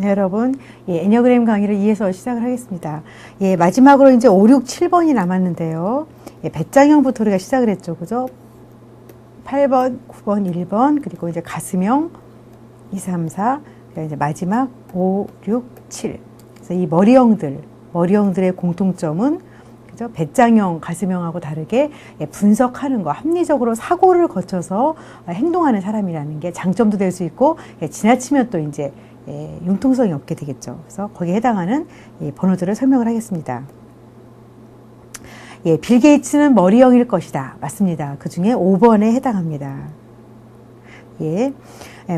네, 여러분, 애니어그램 강의를 2에서 시작을 하겠습니다. 마지막으로 이제 5, 6, 7번이 남았는데요. 배짱형부터 우리가 시작을 했죠. 그죠? 8번, 9번, 1번, 그리고 이제 가슴형 2, 3, 4, 그리고 이제 마지막 5, 6, 7. 그래서 이 머리형들의 공통점은 그죠? 배짱형, 가슴형하고 다르게 분석하는 거, 합리적으로 사고를 거쳐서 행동하는 사람이라는 게 장점도 될 수 있고, 지나치면 또 이제 융통성이 없게 되겠죠. 그래서 거기에 해당하는 번호들을 설명을 하겠습니다. 빌 게이츠는 머리형일 것이다. 맞습니다. 그 중에 5번에 해당합니다.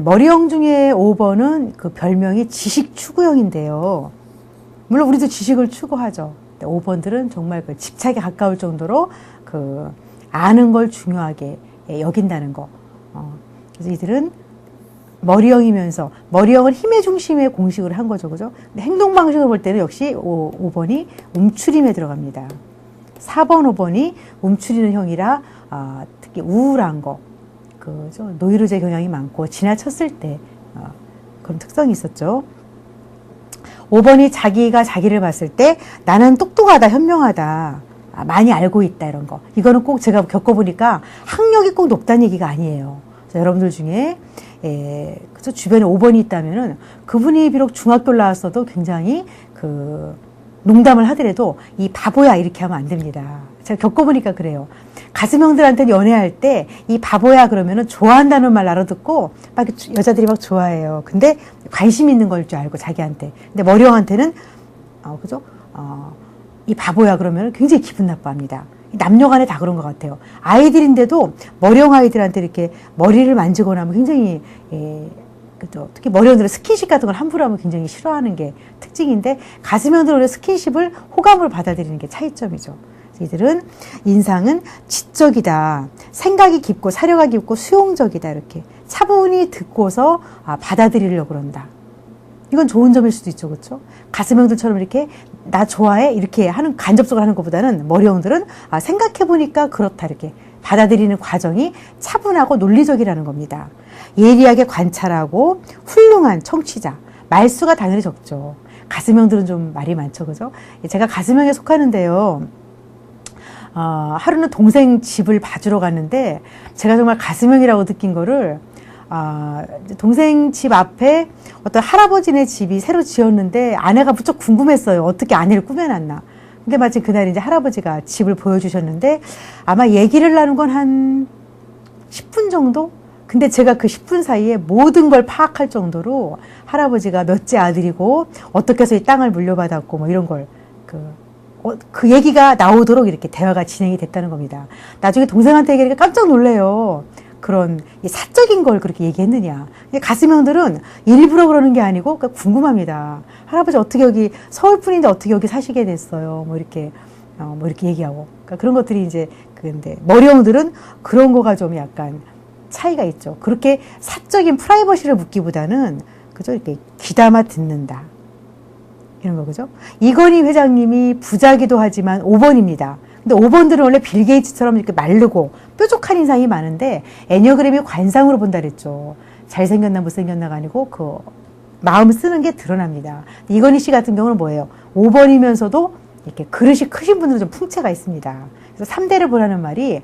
머리형 중에 5번은 그 별명이 지식 추구형인데요. 물론 우리도 지식을 추구하죠. 5번들은 정말 그 집착에 가까울 정도로 그 아는 걸 중요하게 여긴다는 거. 그래서 이들은 머리형이면서 머리형은 힘의 중심의 공식을 한 거죠. 그죠? 근데 행동 방식을 볼 때는 역시 5번이 움츠림에 들어갑니다. 4번, 5번이 움츠리는 형이라 특히 우울한 거, 그죠? 노이로제 경향이 많고 지나쳤을 때 그런 특성이 있었죠. 5번이 자기가 자기를 봤을 때 나는 똑똑하다, 현명하다, 많이 알고 있다 이런 거. 이거는 꼭 제가 겪어보니까 학력이 꼭 높다는 얘기가 아니에요. 그래서 여러분들 중에 그래서 주변에 5번이 있다면은 그분이 비록 중학교를 나왔어도 굉장히 그 농담을 하더라도 이 바보야 이렇게 하면 안 됩니다. 제가 겪어보니까 그래요. 가슴형들한테는 연애할 때 이 바보야 그러면은 좋아한다는 말 알아듣고 막 여자들이 막 좋아해요. 근데 관심 있는 걸 줄 알고 자기한테. 근데 머리형한테는 그죠? 이 바보야 그러면은 굉장히 기분 나빠합니다. 남녀간에 다 그런 것 같아요. 아이들인데도 머리형 아이들한테 이렇게 머리를 만지거나 하면 굉장히 특히 머리형들은 스킨십 같은 걸 함부로 하면 굉장히 싫어하는 게 특징인데 가슴형들은 오히려 스킨십을 호감으로 받아들이는 게 차이점이죠. 이들은 인상은 지적이다. 생각이 깊고 사려가 깊고 수용적이다. 이렇게 차분히 듣고서 받아들이려고 그런다. 이건 좋은 점일 수도 있죠. 그렇죠? 가슴형들처럼 이렇게 나 좋아해? 이렇게 하는 간접적으로 하는 것보다는 머리형들은 생각해보니까 그렇다. 이렇게 받아들이는 과정이 차분하고 논리적이라는 겁니다. 예리하게 관찰하고 훌륭한 청취자. 말수가 당연히 적죠. 가슴형들은 좀 말이 많죠. 그죠? 제가 가슴형에 속하는데요. 하루는 동생 집을 봐주러 갔는데 제가 정말 가슴형이라고 느낀 거를 동생 집 앞에 어떤 할아버지네 집이 새로 지었는데 아내가 무척 궁금했어요. 어떻게 아내를 꾸며놨나. 근데 마침 그날 이제 할아버지가 집을 보여주셨는데 아마 얘기를 나눈 건 한 10분 정도? 근데 제가 그 10분 사이에 모든 걸 파악할 정도로 할아버지가 몇째 아들이고 어떻게 해서 이 땅을 물려받았고 뭐 이런 걸 그 얘기가 나오도록 이렇게 대화가 진행이 됐다는 겁니다. 나중에 동생한테 얘기하니까 깜짝 놀래요. 그런 사적인 걸 그렇게 얘기했느냐. 가슴형들은 일부러 그러는 게 아니고 궁금합니다. 할아버지 어떻게 여기 서울 분인데 어떻게 여기 사시게 됐어요? 뭐 이렇게 얘기하고. 그러니까 그런 것들이 이제 근데 머리형들은 그런 거가 좀 약간 차이가 있죠. 그렇게 사적인 프라이버시를 묻기보다는 그죠? 이렇게 귀담아 듣는다. 이런 거 그죠? 이건희 회장님이 부자기도 하지만 5번입니다. 근데 5번들은 원래 빌 게이츠처럼 이렇게 마르고 뾰족한 인상이 많은데 애니어그램이 관상으로 본다 그랬죠. 잘생겼나 못생겼나가 아니고 그 마음 쓰는 게 드러납니다. 이건희 씨 같은 경우는 뭐예요? 5번이면서도 이렇게 그릇이 크신 분들은 좀 풍채가 있습니다. 그래서 3대를 보라는 말이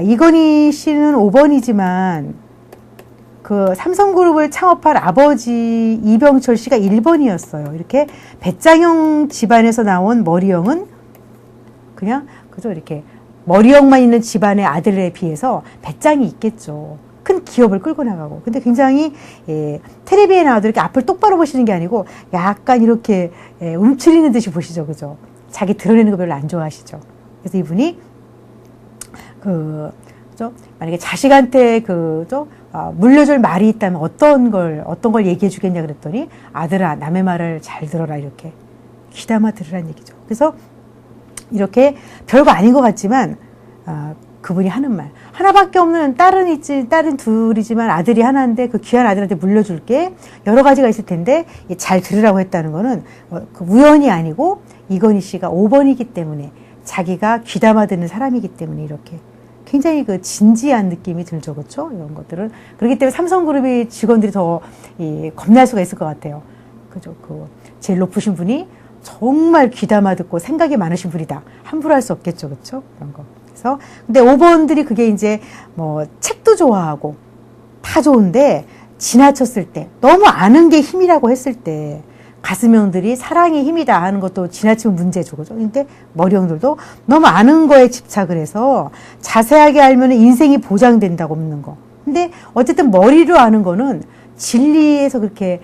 이건희 씨는 5번이지만 그 삼성그룹을 창업한 아버지 이병철 씨가 1번이었어요. 이렇게 배짱형 집안에서 나온 머리형은 그냥 그죠? 이렇게 머리형만 있는 집안의 아들에 비해서 배짱이 있겠죠. 큰 기업을 끌고 나가고. 근데 굉장히 텔레비에 나와도 이렇게 앞을 똑바로 보시는 게 아니고 약간 이렇게 움츠리는 듯이 보시죠. 그죠? 자기 드러내는 거 별로 안 좋아하시죠. 그래서 이분이 그죠? 만약에 자식한테 그죠? 물려줄 말이 있다면 어떤 걸 얘기해 주겠냐 그랬더니 아들아 남의 말을 잘 들어라 이렇게 귀담아 들으라는 얘기죠. 그래서 이렇게 별거 아닌 것 같지만 그분이 하는 말 하나밖에 없는 딸은 둘이지만 아들이 하나인데 그 귀한 아들한테 물려줄게 여러 가지가 있을 텐데 잘 들으라고 했다는 거는 그 우연이 아니고 이건희 씨가 5번이기 때문에 자기가 귀담아 듣는 사람이기 때문에 이렇게 굉장히 그 진지한 느낌이 들죠, 그렇죠? 이런 것들은 그렇기 때문에 삼성그룹의 직원들이 더 겁날 수가 있을 것 같아요. 그죠? 제일 높으신 분이 정말 귀담아 듣고 생각이 많으신 분이다. 함부로 할 수 없겠죠. 그쵸? 그런 거. 그래서, 근데 5번들이 그게 이제 뭐 책도 좋아하고 다 좋은데 지나쳤을 때, 너무 아는 게 힘이라고 했을 때, 가슴형들이 사랑이 힘이다 하는 것도 지나치면 문제죠. 그죠? 근데 머리형들도 너무 아는 거에 집착을 해서 자세하게 알면 인생이 보장된다고 믿는 거. 근데 어쨌든 머리로 아는 거는 진리에서 그렇게,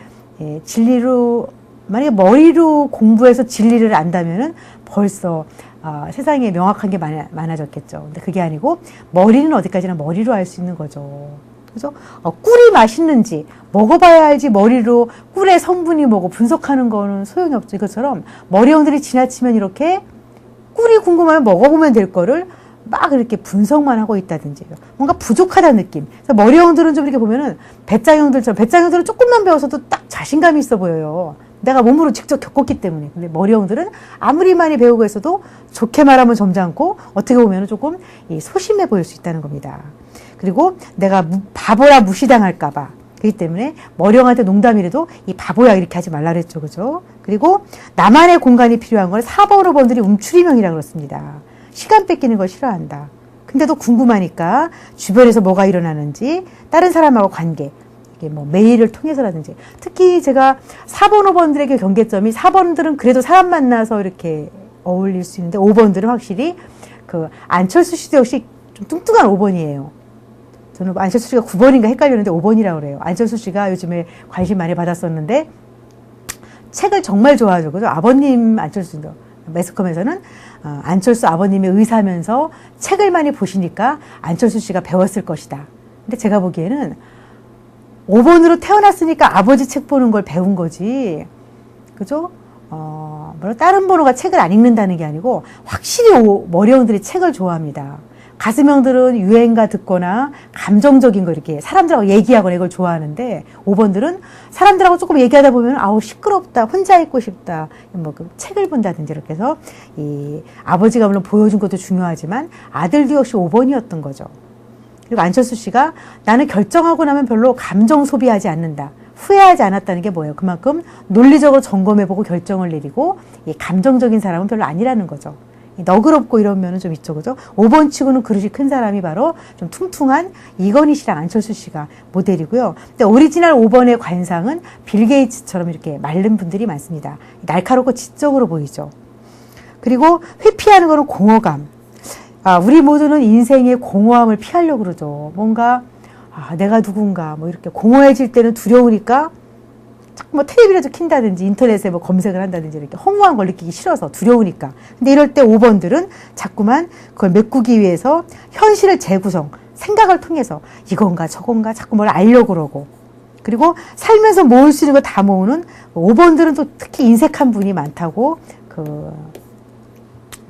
만약에 머리로 공부해서 진리를 안다면은 벌써 세상에 명확한 게 많아졌겠죠. 근데 그게 아니고 머리는 어디까지나 머리로 알 수 있는 거죠. 그래서 꿀이 맛있는지 먹어봐야 알지 머리로 꿀의 성분이 뭐고 분석하는 거는 소용이 없죠. 이것처럼 머리형들이 지나치면 이렇게 꿀이 궁금하면 먹어보면 될 거를 막 이렇게 분석만 하고 있다든지 뭔가 부족하다는 느낌. 그래서 머리형들은 좀 이렇게 보면은 배짱형들은 조금만 배워서도 딱 자신감이 있어 보여요. 내가 몸으로 직접 겪었기 때문에. 근데 머리형들은 아무리 많이 배우고 있어도 좋게 말하면 점잖고 어떻게 보면 조금 소심해 보일 수 있다는 겁니다. 그리고 내가 바보라 무시당할까봐. 그렇기 때문에 머리형한테 농담이라도 이 바보야 이렇게 하지 말라 그랬죠. 그죠? 그리고 나만의 공간이 필요한 걸 4번, 5번들이 움츠리명이라고 그렇습니다. 시간 뺏기는 걸 싫어한다. 근데도 궁금하니까 주변에서 뭐가 일어나는지 다른 사람하고 관계 뭐 메일을 통해서라든지 특히 제가 4번, 5번들에게 경계점이 4번들은 그래도 사람 만나서 이렇게 어울릴 수 있는데 5번들은 확실히 안철수 씨도 역시 좀 뚱뚱한 5번이에요. 저는 안철수 씨가 9번인가 헷갈렸는데 5번이라고 그래요. 안철수 씨가 요즘에 관심 많이 받았었는데 책을 정말 좋아하죠. 그죠? 아버님 안철수도 매스컴에서는 안철수 아버님의 의사면서 책을 많이 보시니까 안철수 씨가 배웠을 것이다. 근데 제가 보기에는 5번으로 태어났으니까 아버지 책 보는 걸 배운 거지. 그죠? 다른 번호가 책을 안 읽는다는 게 아니고 확실히 머리형들이 책을 좋아합니다. 가슴형들은 유행가 듣거나 감정적인 거 이렇게 사람들하고 얘기하거나 이걸 좋아하는데 5번들은 사람들하고 조금 얘기하다 보면 아우 시끄럽다, 혼자 있고 싶다, 책을 본다든지 이렇게 해서 이 아버지가 물론 보여준 것도 중요하지만 아들도 역시 5번이었던 거죠. 그리고 안철수 씨가 나는 결정하고 나면 별로 감정 소비하지 않는다. 후회하지 않았다는 게 뭐예요? 그만큼 논리적으로 점검해보고 결정을 내리고 이 감정적인 사람은 별로 아니라는 거죠. 너그럽고 이런 면은 좀 있죠. 그죠? 5번 치고는 그릇이 큰 사람이 바로 좀 퉁퉁한 이건희 씨랑 안철수 씨가 모델이고요. 근데 오리지널 5번의 관상은 빌 게이츠처럼 이렇게 마른 분들이 많습니다. 날카롭고 지적으로 보이죠. 그리고 회피하는 거는 공허감. 우리 모두는 인생의 공허함을 피하려고 그러죠. 뭔가, 내가 누군가, 이렇게 공허해질 때는 두려우니까, 자꾸 텔레비전을 킨다든지, 인터넷에 검색을 한다든지, 이렇게 허무한 걸 느끼기 싫어서, 두려우니까. 근데 이럴 때 5번들은 자꾸만 그걸 메꾸기 위해서 현실을 재구성, 생각을 통해서 이건가 저건가 자꾸 뭘 알려고 그러고. 그리고 살면서 모을 수 있는 거 다 모으는 5번들은 또 특히 인색한 분이 많다고,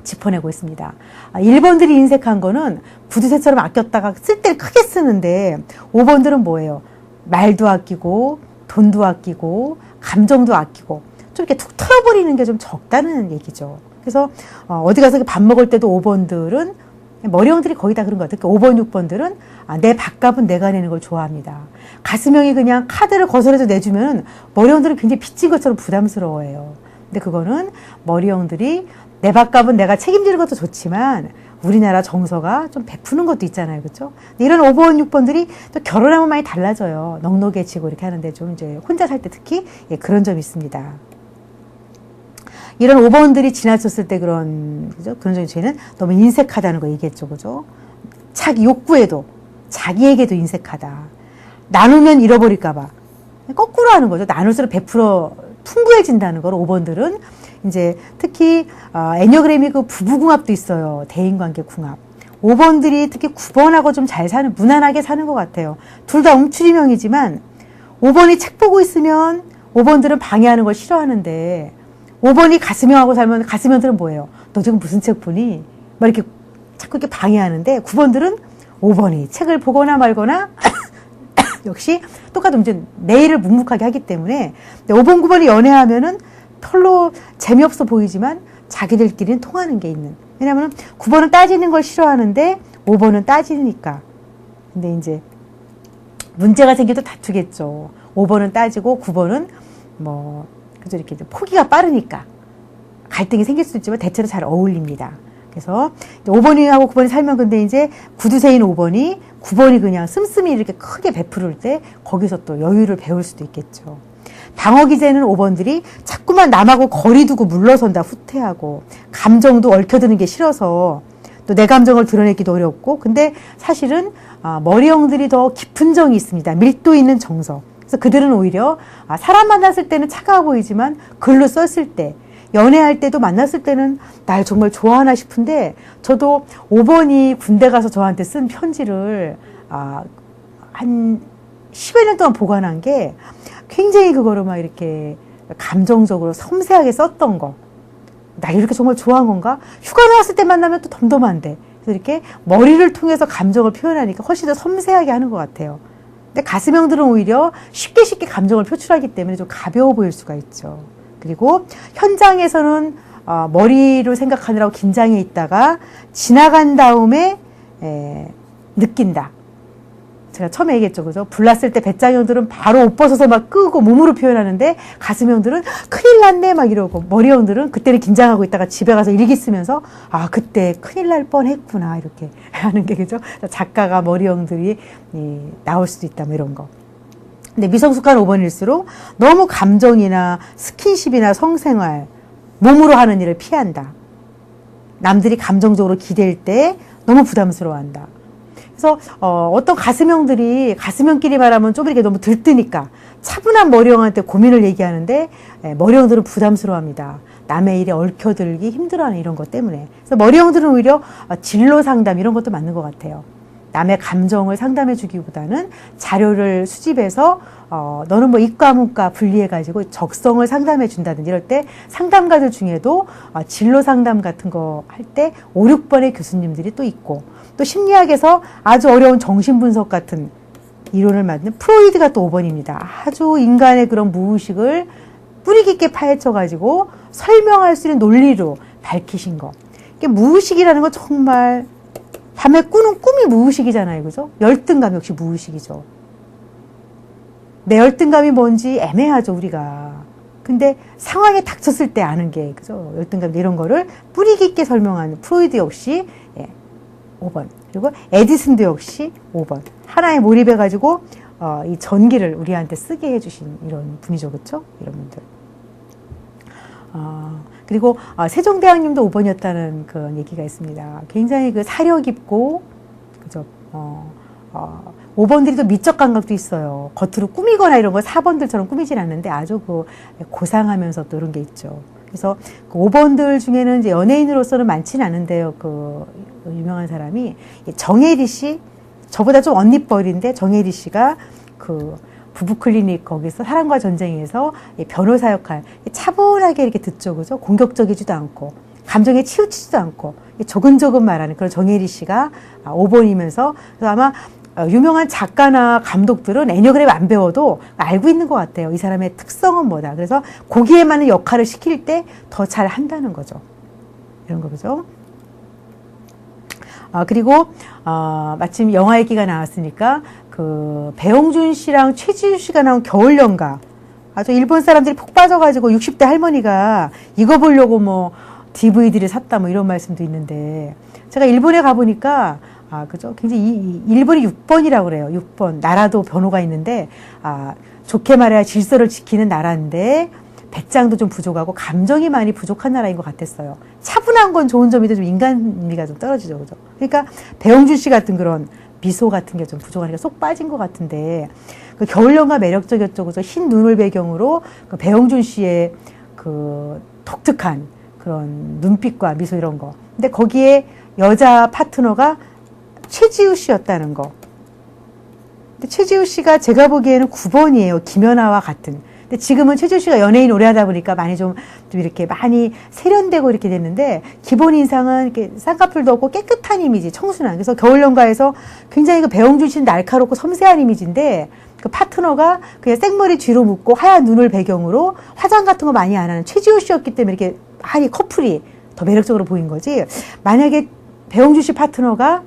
짚어내고 있습니다. 1번들이 인색한 거는 부두새처럼 아꼈다가 쓸 때를 크게 쓰는데 5번들은 뭐예요? 말도 아끼고 돈도 아끼고 감정도 아끼고 좀 이렇게 툭 털어버리는 게 좀 적다는 얘기죠. 그래서 어디 가서 밥 먹을 때도 5번들은 머리형들이 거의 다 그런 것 같아요. 5번, 6번들은 내 밥값은 내가 내는 걸 좋아합니다. 가슴형이 그냥 카드를 거슬러서 내주면 머리형들은 굉장히 빚진 것처럼 부담스러워해요. 근데 그거는 머리형들이 내 밥값은 내가 책임지는 것도 좋지만 우리나라 정서가 좀 베푸는 것도 있잖아요. 그렇죠? 이런 5번, 6번들이 또 결혼하면 많이 달라져요. 넉넉해지고 이렇게 하는데 좀 이제 혼자 살 때 특히 그런 점이 있습니다. 이런 5번들이 지나쳤을 때 그죠? 그런 점이 저희는 너무 인색하다는 거 얘기했죠. 그죠? 자기 욕구에도 자기에게도 인색하다. 나누면 잃어버릴까봐. 거꾸로 하는 거죠. 나눌수록 베풀어 풍부해진다는 걸 5번들은 이제 특히 애니어그램이 그 부부궁합도 있어요. 대인관계 궁합. 5번들이 특히 9번하고 좀 잘 사는, 무난하게 사는 것 같아요. 둘 다 움츠리명이지만 5번이 책 보고 있으면 5번들은 방해하는 걸 싫어하는데 5번이 가슴형하고 살면 가슴형들은 뭐예요? 너 지금 무슨 책 보니? 막 이렇게 자꾸 이렇게 방해하는데 9번들은 5번이 책을 보거나 말거나 역시 똑같은 이제 내일을 묵묵하게 하기 때문에 5번, 9번이 연애하면은 별로 재미없어 보이지만 자기들끼리는 통하는 게 있는. 왜냐하면 9번은 따지는 걸 싫어하는데 5번은 따지니까. 근데 이제 문제가 생겨도 다투겠죠. 5번은 따지고 9번은 그래서 이렇게 포기가 빠르니까 갈등이 생길 수도 있지만 대체로 잘 어울립니다. 그래서 5번이하고 9번이 살면 근데 이제 구두쇠인 5번이 9번이 그냥 씀씀이 이렇게 크게 베풀을 때 거기서 또 여유를 배울 수도 있겠죠. 방어기제는 5번들이 자꾸만 남하고 거리 두고 물러선다, 후퇴하고 감정도 얽혀드는 게 싫어서 또 내 감정을 드러내기도 어렵고, 근데 사실은 머리형들이 더 깊은 정이 있습니다. 밀도 있는 정서. 그래서 그들은 오히려 사람 만났을 때는 차가워 보이지만 글로 썼을 때, 연애할 때도 만났을 때는 날 정말 좋아하나 싶은데, 저도 5번이 군대 가서 저한테 쓴 편지를 한 10여 년 동안 보관한 게 굉장히 그거를 막 이렇게 감정적으로 섬세하게 썼던 거. 나 이렇게 정말 좋아한 건가? 휴가 나왔을 때 만나면 또 덤덤한데. 그래서 이렇게 머리를 통해서 감정을 표현하니까 훨씬 더 섬세하게 하는 것 같아요. 근데 가슴형들은 오히려 쉽게 감정을 표출하기 때문에 좀 가벼워 보일 수가 있죠. 그리고 현장에서는 머리로 생각하느라고 긴장해 있다가 지나간 다음에 느낀다. 제가 처음에 얘기했죠, 그죠? 불났을 때 배짱형들은 바로 옷 벗어서 막 끄고 몸으로 표현하는데, 가슴형들은 큰일 났네 막 이러고, 머리형들은 그때는 긴장하고 있다가 집에 가서 일기 쓰면서 그때 큰일 날 뻔했구나 이렇게 하는 게, 그죠? 작가가 머리형들이 나올 수도 있다 뭐 이런 거. 근데 미성숙한 5번일수록 너무 감정이나 스킨십이나 성생활, 몸으로 하는 일을 피한다. 남들이 감정적으로 기댈 때 너무 부담스러워한다. 그래서 어떤 가슴형들이 가슴형끼리 말하면 좀 이렇게 너무 들뜨니까 차분한 머리형한테 고민을 얘기하는데, 머리형들은 부담스러워합니다. 남의 일에 얽혀들기 힘들어하는 이런 것 때문에. 그래서 머리형들은 오히려 진로 상담 이런 것도 맞는 것 같아요. 남의 감정을 상담해 주기보다는 자료를 수집해서 너는 뭐 이과 문과 분리해가지고 적성을 상담해 준다든지 이럴 때, 상담가들 중에도 진로 상담 같은 거 할 때 5, 6번의 교수님들이 또 있고, 또 심리학에서 아주 어려운 정신분석 같은 이론을 만든 프로이드가 또 5번입니다. 아주 인간의 그런 무의식을 뿌리 깊게 파헤쳐가지고 설명할 수 있는 논리로 밝히신 거. 이게 무의식이라는 건 정말 밤에 꾸는 꿈이 무의식이잖아요. 그죠? 열등감 역시 무의식이죠. 내 열등감이 뭔지 애매하죠, 우리가. 근데 상황에 닥쳤을 때 아는 게, 그죠? 열등감 이런 거를 뿌리 깊게 설명하는 프로이드 역시 5번. 그리고 에디슨도 역시 5번. 하나에 몰입해가지고 이 전기를 우리한테 쓰게 해주신 이런 분이죠. 그렇죠? 이런 분들. 그리고 세종대왕님도 5번이었다는 그런 얘기가 있습니다. 굉장히 그 사려 깊고, 그죠? 5번들이 또 미적 감각도 있어요. 겉으로 꾸미거나 이런 거 4번들처럼 꾸미진 않는데 아주 그 고상하면서 또 이런 게 있죠. 그래서 그 5번들 중에는 이제 연예인으로서는 많지는 않은데요. 그 유명한 사람이 정혜리 씨, 저보다 좀 언니뻘인데 정혜리 씨가 그 부부 클리닉 거기서 사랑과 전쟁에서 변호사 역할 차분하게 이렇게 듣죠, 그죠? 공격적이지도 않고 감정에 치우치지도 않고 조근조근 말하는 그런 정혜리 씨가 5번이면서, 그래서 아마 유명한 작가나 감독들은 애니어그램 안 배워도 알고 있는 것 같아요. 이 사람의 특성은 뭐다. 그래서 거기에 맞는 역할을 시킬 때 더 잘 한다는 거죠. 이런 거죠. 그리고 마침 영화 얘기가 나왔으니까 그 배용준 씨랑 최지우 씨가 나온 겨울연가, 아주 일본 사람들이 푹 빠져가지고 60대 할머니가 이거 보려고 뭐 DVD를 샀다 뭐 이런 말씀도 있는데, 제가 일본에 가보니까 그죠? 굉장히 일본이 6번이라고 그래요. 6번. 나라도 변호가 있는데, 좋게 말해야 질서를 지키는 나라인데, 배짱도 좀 부족하고, 감정이 많이 부족한 나라인 것 같았어요. 차분한 건 좋은 점인데, 좀 인간미가 좀 떨어지죠. 그죠? 그러니까, 배용준 씨 같은 그런 미소 같은 게 좀 부족하니까 쏙 빠진 것 같은데, 그 겨울연가 매력적이었죠. 그죠? 흰 눈을 배경으로, 그 배용준 씨의 그 독특한 그런 눈빛과 미소 이런 거. 근데 거기에 여자 파트너가 최지우 씨였다는 거. 근데 최지우 씨가 제가 보기에는 9번이에요. 김연아와 같은. 근데 지금은 최지우 씨가 연예인 오래 하다 보니까 많이 좀 이렇게 많이 세련되고 이렇게 됐는데, 기본 인상은 이렇게 쌍꺼풀도 없고 깨끗한 이미지, 청순한. 그래서 겨울연가에서 굉장히 그 배용준 씨는 날카롭고 섬세한 이미지인데, 그 파트너가 그냥 생머리 뒤로 묶고 하얀 눈을 배경으로 화장 같은 거 많이 안 하는 최지우 씨였기 때문에 이렇게 하니 커플이 더 매력적으로 보인 거지. 만약에 배용준 씨 파트너가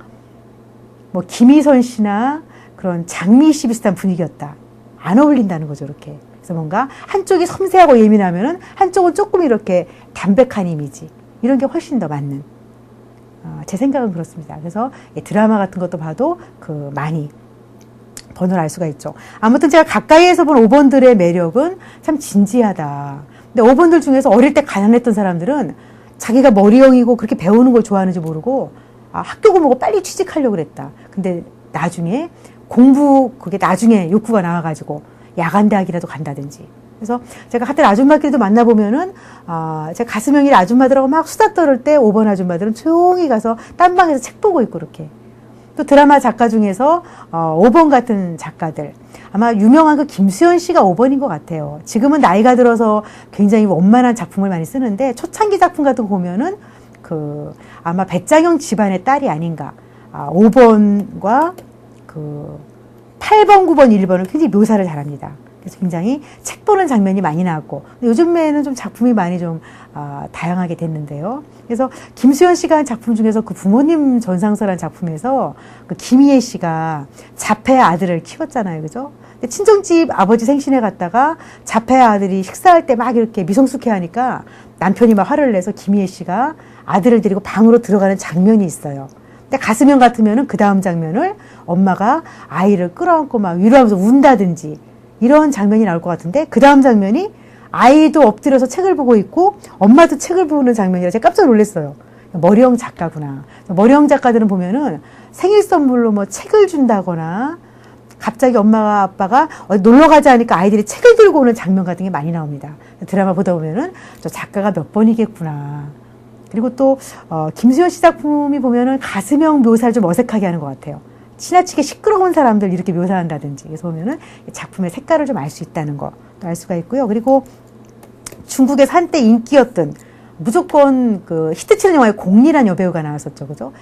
뭐 김희선 씨나 그런 장미 씨 비슷한 분위기였다, 안 어울린다는 거죠. 이렇게 그래서 뭔가 한쪽이 섬세하고 예민하면은 한쪽은 조금 이렇게 담백한 이미지. 이런 게 훨씬 더 맞는. 제 생각은 그렇습니다. 그래서 드라마 같은 것도 봐도 많이 번호를 알 수가 있죠. 아무튼 제가 가까이에서 본 5번들의 매력은 참 진지하다. 근데 5번들 중에서 어릴 때 가난했던 사람들은 자기가 머리형이고 그렇게 배우는 걸 좋아하는지 모르고 학교 공부고 빨리 취직하려고 그랬다. 근데 나중에 그게 나중에 욕구가 나와가지고 야간대학이라도 간다든지. 그래서 제가 하여튼 아줌마끼리도 만나보면은, 제가 가슴형일 아줌마들하고 막 수다 떨을 때 5번 아줌마들은 조용히 가서 딴방에서 책 보고 있고 그렇게. 또 드라마 작가 중에서 5번 같은 작가들. 아마 유명한 김수현 씨가 5번인 것 같아요. 지금은 나이가 들어서 굉장히 원만한 작품을 많이 쓰는데 초창기 작품 같은 거 보면은 아마 배짱형 집안의 딸이 아닌가. 5번과 8번, 9번, 1번을 굉장히 묘사를 잘합니다. 그래서 굉장히 책 보는 장면이 많이 나왔고 요즘에는 좀 작품이 많이 좀 다양하게 됐는데요. 그래서 김수현 씨가 한 작품 중에서 부모님 전상서라는 작품에서 김희애 씨가 자폐 아들을 키웠잖아요. 그죠? 근데 친정집 아버지 생신에 갔다가 자폐 아들이 식사할 때 막 이렇게 미성숙해 하니까 남편이 막 화를 내서 김희애 씨가 아들을 데리고 방으로 들어가는 장면이 있어요. 근데 가슴형 같으면은 그 다음 장면을 엄마가 아이를 끌어안고 막 위로하면서 운다든지 이런 장면이 나올 것 같은데 그 다음 장면이 아이도 엎드려서 책을 보고 있고 엄마도 책을 보는 장면이라 제가 깜짝 놀랐어요. 머리형 작가구나. 머리형 작가들은 보면은 생일 선물로 뭐 책을 준다거나 갑자기 엄마가 아빠가 놀러 가자 하니까 아이들이 책을 들고 오는 장면 같은 게 많이 나옵니다. 드라마 보다 보면은 저 작가가 몇 번이겠구나. 그리고 또 김수현 씨 작품이 보면은 가슴형 묘사를 좀 어색하게 하는 것 같아요. 지나치게 시끄러운 사람들 이렇게 묘사한다든지. 그래서 보면은 작품의 색깔을 좀 알 수 있다는 것도 알 수가 있고요. 그리고 중국에서 한때 인기였던 무조건 히트치는 영화에 공리란 여배우가 나왔었죠. 그죠?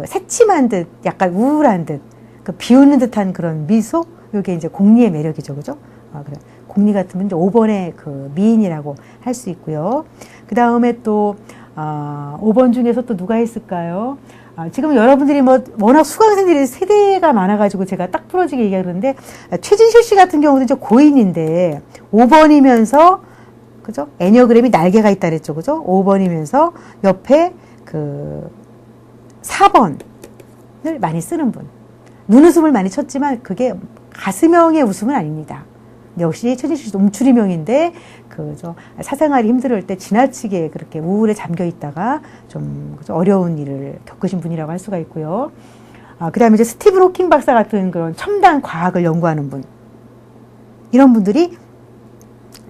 새침한 듯 약간 우울한 듯 비웃는 듯한 그런 미소? 이게 이제 공리의 매력이죠. 그죠? 그래. 공리 같으면 이제 5번의 미인이라고 할 수 있고요. 그 다음에 또 5번 중에서 또 누가 있을까요? 지금 여러분들이 워낙 수강생들이 세대가 많아가지고 제가 딱 부러지게 얘기하는데, 최진실 씨 같은 경우도 이제 고인인데, 5번이면서, 그죠? 애니어그램이 날개가 있다 그랬죠. 그죠? 5번이면서 옆에 4번을 많이 쓰는 분. 눈웃음을 많이 쳤지만 그게 가슴형의 웃음은 아닙니다. 역시 최진실 씨도 움츠리명인데 사생활이 힘들 때 지나치게 그렇게 우울에 잠겨 있다가 좀 어려운 일을 겪으신 분이라고 할 수가 있고요. 그 다음에 이제 스티븐 호킹 박사 같은 그런 첨단 과학을 연구하는 분. 이런 분들이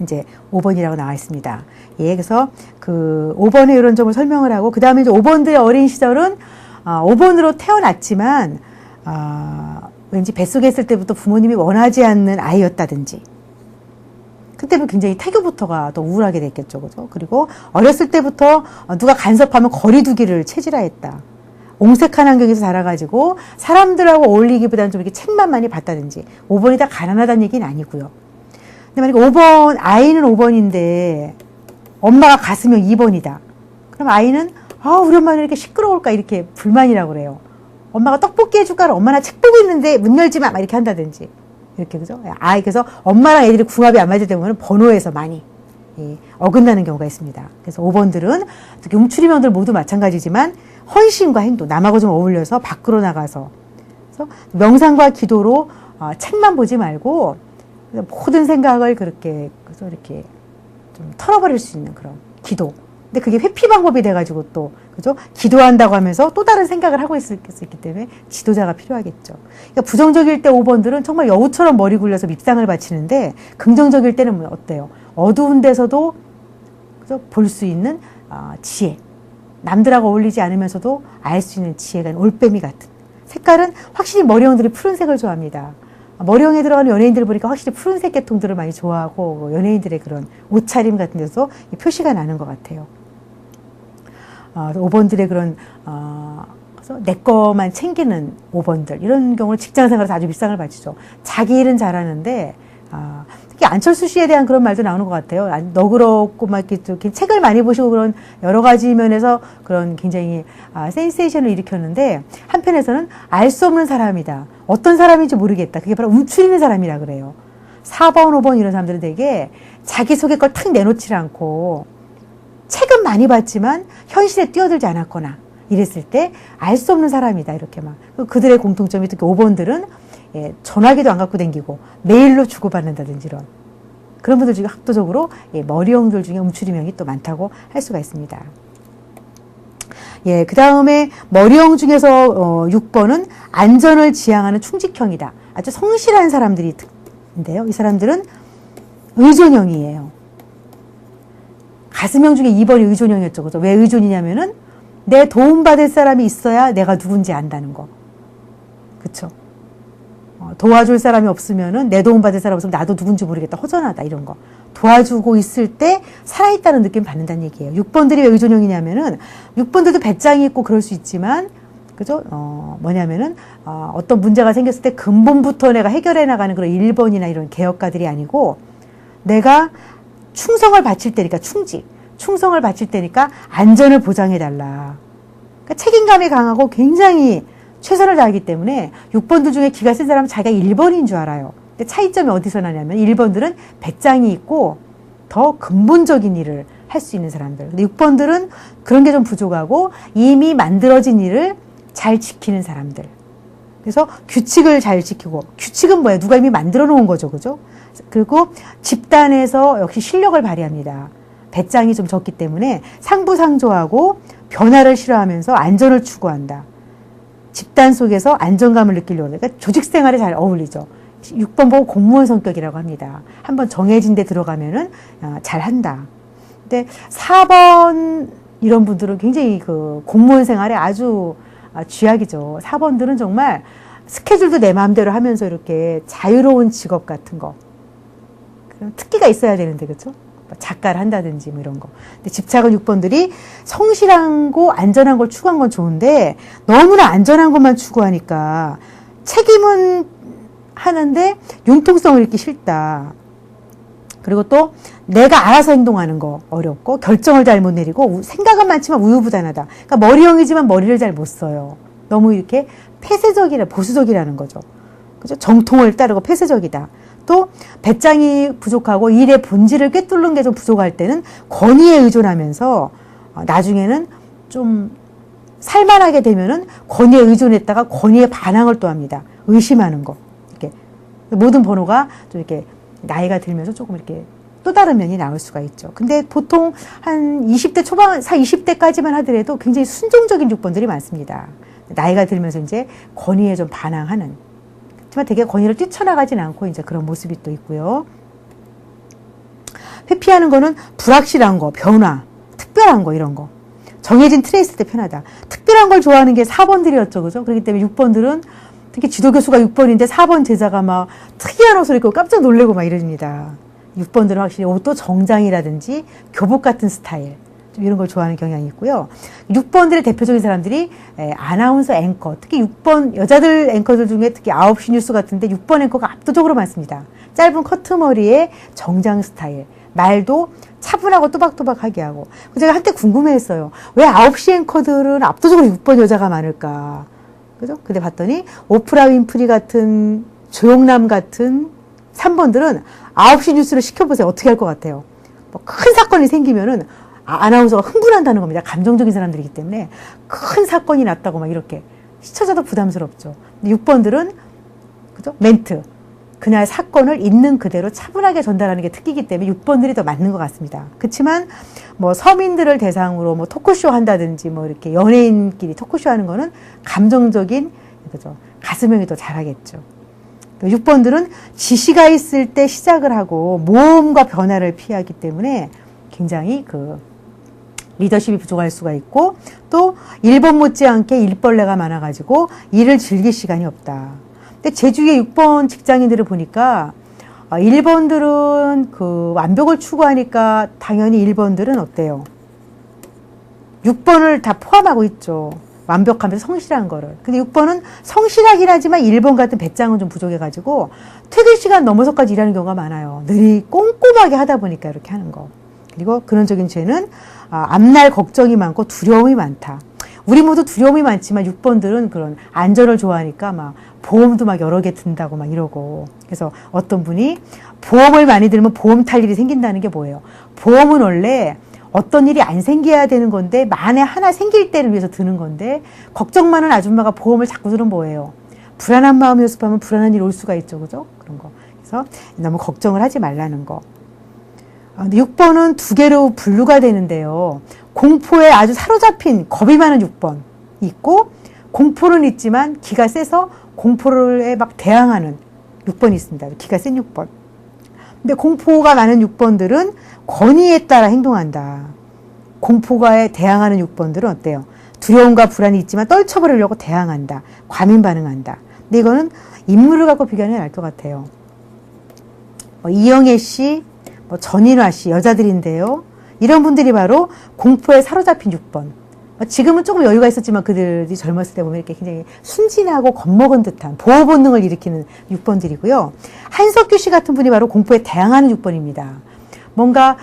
이제 5번이라고 나와 있습니다. 예, 그래서 5번의 이런 점을 설명을 하고, 그 다음에 이제 5번들의 어린 시절은 5번으로 태어났지만, 왠지 뱃속에 있을 때부터 부모님이 원하지 않는 아이였다든지, 그때는 굉장히 태교부터가 더 우울하게 됐겠죠. 그죠? 그리고 어렸을 때부터 누가 간섭하면 거리두기를 체질화했다. 옹색한 환경에서 자라가지고 사람들하고 어울리기보다는 좀 이렇게 책만 많이 봤다든지. 5번이 다 가난하다는 얘기는 아니고요. 근데 만약에 5번, 아이는 5번인데 엄마가 가슴형 2번이다. 그럼 아이는 우리 엄마는 이렇게 시끄러울까 이렇게 불만이라고 그래요. 엄마가 떡볶이 해줄까를 엄마나 책 보고 있는데 문 열지 마 막 이렇게 한다든지. 이렇게, 그죠? 그래서 엄마랑 애들이 궁합이 안 맞을 때 보면 번호에서 많이 어긋나는 경우가 있습니다. 그래서 5번들은 특히 움츠리명들 모두 마찬가지지만 헌신과 행동, 남하고 좀 어울려서 밖으로 나가서, 그래서 명상과 기도로 책만 보지 말고 모든 생각을 그렇게 좀 털어버릴 수 있는 그런 기도. 근데 그게 회피 방법이 돼가지고 또, 그죠? 기도한다고 하면서 또 다른 생각을 하고 있을 수 있기 때문에 지도자가 필요하겠죠. 그러니까 부정적일 때 5번들은 정말 여우처럼 머리 굴려서 밉상을 바치는데, 긍정적일 때는 어때요? 어두운 데서도, 그죠? 볼 수 있는, 지혜. 남들하고 어울리지 않으면서도 알 수 있는 지혜가 올빼미 같은. 색깔은 확실히 머리형들이 푸른색을 좋아합니다. 머리형에 들어가는 연예인들을 보니까 확실히 푸른색 계통들을 많이 좋아하고, 연예인들의 그런 옷차림 같은 데서 표시가 나는 것 같아요. 5번들의 그런, 내 거만 챙기는 5번들. 이런 경우는 직장 생활에서 아주 밉상을 바치죠. 자기 일은 잘하는데, 특히 안철수 씨에 대한 그런 말도 나오는 것 같아요. 너그럽고 막 이렇게 책을 많이 보시고 그런 여러 가지 면에서 그런 굉장히 센세이션을 일으켰는데, 한편에서는 알 수 없는 사람이다. 어떤 사람인지 모르겠다. 그게 바로 움츠리는 사람이라 그래요. 4번, 5번 이런 사람들은 되게 자기소개 걸 탁 내놓지 않고 책은 많이 봤지만 현실에 뛰어들지 않았거나 이랬을 때 알 수 없는 사람이다. 이렇게 막. 그들의 공통점이 특히 5번들은 전화기도 안 갖고 다니고 메일로 주고받는다든지 이런. 그런 분들 중에 압도적으로 머리형들 중에 움츠리명이 또 많다고 할 수가 있습니다. 그 다음에 머리형 중에서 6번은 안전을 지향하는 충직형이다. 아주 성실한 사람들인데요. 이 사람들은 의존형이에요. 가슴형 중에 2번이 의존형이었죠. 그죠? 왜 의존이냐면은 내 도움받을 사람이 있어야 내가 누군지 안다는 거. 그쵸? 도와줄 사람이 없으면은 내 도움받을 사람이 없으면 나도 누군지 모르겠다. 허전하다. 이런 거. 도와주고 있을 때 살아있다는 느낌 받는다는 얘기예요. 6번들이 왜 의존형이냐면은 6번들도 배짱이 있고 그럴 수 있지만 그죠? 뭐냐면은 어떤 문제가 생겼을 때 근본부터 내가 해결해 나가는 그런 1번이나 이런 개혁가들이 아니고 내가 충성을 바칠 때니까 충성을 바칠 때니까 안전을 보장해 달라. 그러니까 책임감이 강하고 굉장히 최선을 다하기 때문에 6번들 중에 기가 센 사람은 자기가 1번인 줄 알아요. 근데 차이점이 어디서 나냐면 1번들은 배짱이 있고 더 근본적인 일을 할 수 있는 사람들. 근데 6번들은 그런 게 좀 부족하고 이미 만들어진 일을 잘 지키는 사람들. 그래서 규칙을 잘 지키고, 규칙은 뭐야? 누가 이미 만들어 놓은 거죠. 그죠? 그리고 집단에서 역시 실력을 발휘합니다. 배짱이 좀 적기 때문에 상부상조하고 변화를 싫어하면서 안전을 추구한다. 집단 속에서 안정감을 느끼려고 하니까 조직 생활에 잘 어울리죠. 6번 보고 공무원 성격이라고 합니다. 한번 정해진 데 들어가면은 잘 한다. 근데 4번 이런 분들은 굉장히 그 공무원 생활에 아주 쥐약이죠. 4번들은 정말 스케줄도 내 마음대로 하면서 이렇게 자유로운 직업 같은 거. 특기가 있어야 되는데, 그렇죠? 작가를 한다든지 뭐 이런 거. 근데 집착은 6번들이 성실하고 안전한 걸 추구한 건 좋은데 너무나 안전한 것만 추구하니까 책임은 하는데 융통성을 잃기 싫다. 그리고 또 내가 알아서 행동하는 거 어렵고 결정을 잘 못 내리고 생각은 많지만 우유부단하다. 그러니까 머리형이지만 머리를 잘 못 써요. 너무 이렇게 보수적이라는 거죠. 그죠? 정통을 따르고 폐쇄적이다. 또 배짱이 부족하고 일의 본질을 꿰뚫는 게 좀 부족할 때는 권위에 의존하면서 나중에는 좀 살만하게 되면은 권위에 의존했다가 권위에 반항을 또 합니다. 의심하는 거. 이렇게 모든 번호가 좀 이렇게 나이가 들면서 조금 이렇게 또 다른 면이 나올 수가 있죠. 근데 보통 한 20대 초반, 20대까지만 하더라도 굉장히 순종적인 6번들이 많습니다. 나이가 들면서 이제 권위에 좀 반항하는. 하지만 되게 권위를 뛰쳐나가진 않고 이제 그런 모습이 또 있고요. 회피하는 거는 불확실한 거, 변화, 특별한 거 이런 거. 정해진 틀에 있을 때 편하다. 특별한 걸 좋아하는 게 4번들이었죠. 그죠? 그렇기 때문에 6번들은 특히 지도교수가 6번인데 4번 제자가 막 특이한 옷을 입고 깜짝 놀래고 막 이럽니다. 6번들은 확실히 옷도 정장이라든지 교복 같은 스타일. 이런 걸 좋아하는 경향이 있고요. 6번들의 대표적인 사람들이 아나운서 앵커, 특히 6번 여자들 앵커들 중에 특히 9시 뉴스 같은데 6번 앵커가 압도적으로 많습니다. 짧은 커트머리에 정장 스타일, 말도 차분하고 또박또박하게 하고. 제가 한때 궁금해했어요. 왜 9시 앵커들은 압도적으로 6번 여자가 많을까? 그죠? 근데 봤더니 오프라 윈프리 같은 조영남 같은 3번들은 9시 뉴스를 시켜보세요. 어떻게 할 것 같아요? 뭐 큰 사건이 생기면은 아나운서가 흥분한다는 겁니다. 감정적인 사람들이기 때문에 큰 사건이 났다고 막 이렇게 시청자도 부담스럽죠. 6번들은 그죠? 멘트. 그날 사건을 있는 그대로 차분하게 전달하는 게 특기이기 때문에 6번들이 더 맞는 것 같습니다. 그렇지만 뭐 서민들을 대상으로 뭐 토크쇼 한다든지 뭐 이렇게 연예인끼리 토크쇼 하는 거는 감정적인 그죠? 가슴형이 더 잘하겠죠. 6번들은 지시가 있을 때 시작을 하고 모험과 변화를 피하기 때문에 굉장히 그 리더십이 부족할 수가 있고 또 1번 못지않게 일벌레가 많아가지고 일을 즐길 시간이 없다. 근데 제 주위에 6번 직장인들을 보니까 1번들은 그 완벽을 추구하니까 당연히 1번들은 어때요? 6번을 다 포함하고 있죠. 완벽하면서 성실한 거를. 근데 6번은 성실하긴 하지만 1번 같은 배짱은 좀 부족해가지고 퇴근 시간 넘어서까지 일하는 경우가 많아요. 늘 꼼꼼하게 하다 보니까 이렇게 하는 거. 그리고 근원적인 죄는 앞날 걱정이 많고 두려움이 많다. 우리 모두 두려움이 많지만 6번들은 그런 안전을 좋아하니까 막 보험도 막 여러 개 든다고 막 이러고. 그래서 어떤 분이 보험을 많이 들면 보험 탈 일이 생긴다는 게 뭐예요? 보험은 원래 어떤 일이 안 생겨야 되는 건데 만에 하나 생길 때를 위해서 드는 건데 걱정 많은 아줌마가 보험을 자꾸 들으면 뭐예요? 불안한 마음 연습하면 불안한 일이 올 수가 있죠. 그죠? 그런 거. 그래서 너무 걱정을 하지 말라는 거. 근데 6번은 두 개로 분류가 되는데요. 공포에 아주 사로잡힌 겁이 많은 6번 있고 공포는 있지만 기가 세서 공포에 막 대항하는 6번이 있습니다. 기가 센 6번. 근데 공포가 많은 6번들은 권위에 따라 행동한다. 공포가에 대항하는 6번들은 어때요? 두려움과 불안이 있지만 떨쳐버리려고 대항한다. 과민 반응한다. 근데 이거는 인물을 갖고 비교하는 게 나을 것 같아요. 이영애 씨, 전인화 씨, 여자들인데요. 이런 분들이 바로 공포에 사로잡힌 6번. 지금은 조금 여유가 있었지만 그들이 젊었을 때 보면 이렇게 굉장히 순진하고 겁먹은 듯한 보호 본능을 일으키는 6번들이고요. 한석규 씨 같은 분이 바로 공포에 대항하는 6번입니다. 뭔가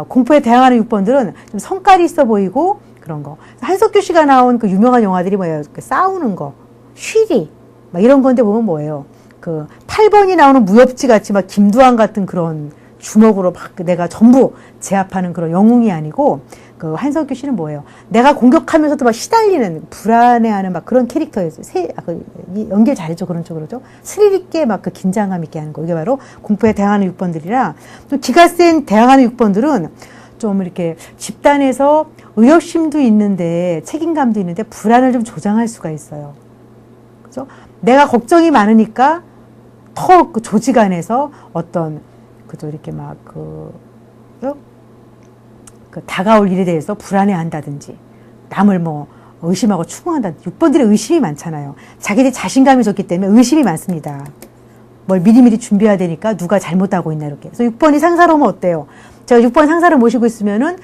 공포에 대항하는 6번들은 좀 성깔이 있어 보이고 그런 거. 한석규 씨가 나온 그 유명한 영화들이 뭐예요? 그 싸우는 거, 쉬리, 막 이런 건데 보면 뭐예요? 그 8번이 나오는 무협지 같이 막 김두한 같은 그런 주먹으로 막 내가 전부 제압하는 그런 영웅이 아니고 그 한석규 씨는 뭐예요? 내가 공격하면서도 막 시달리는 불안해하는 막 그런 캐릭터였어요. 연기 잘했죠. 그런 쪽으로죠. 스릴 있게 막 그 긴장감 있게 하는 거. 이게 바로 공포에 대항하는 6번들이라 또 기가 센 대항하는 6번들은 좀 이렇게 집단에서 의협심도 있는데 책임감도 있는데 불안을 좀 조장할 수가 있어요. 그죠? 내가 걱정이 많으니까 더 그 조직 안에서 어떤 그죠 이렇게 막 그 다가올 일에 대해서 불안해한다든지 남을 뭐 의심하고 추궁한다. 6번들의 의심이 많잖아요. 자기들이 자신감이 좋기 때문에 의심이 많습니다. 뭘 미리미리 준비해야 되니까 누가 잘못하고 있나 이렇게. 그래서 6번이 상사로 오면 어때요? 제가 6번 상사를 모시고 있으면은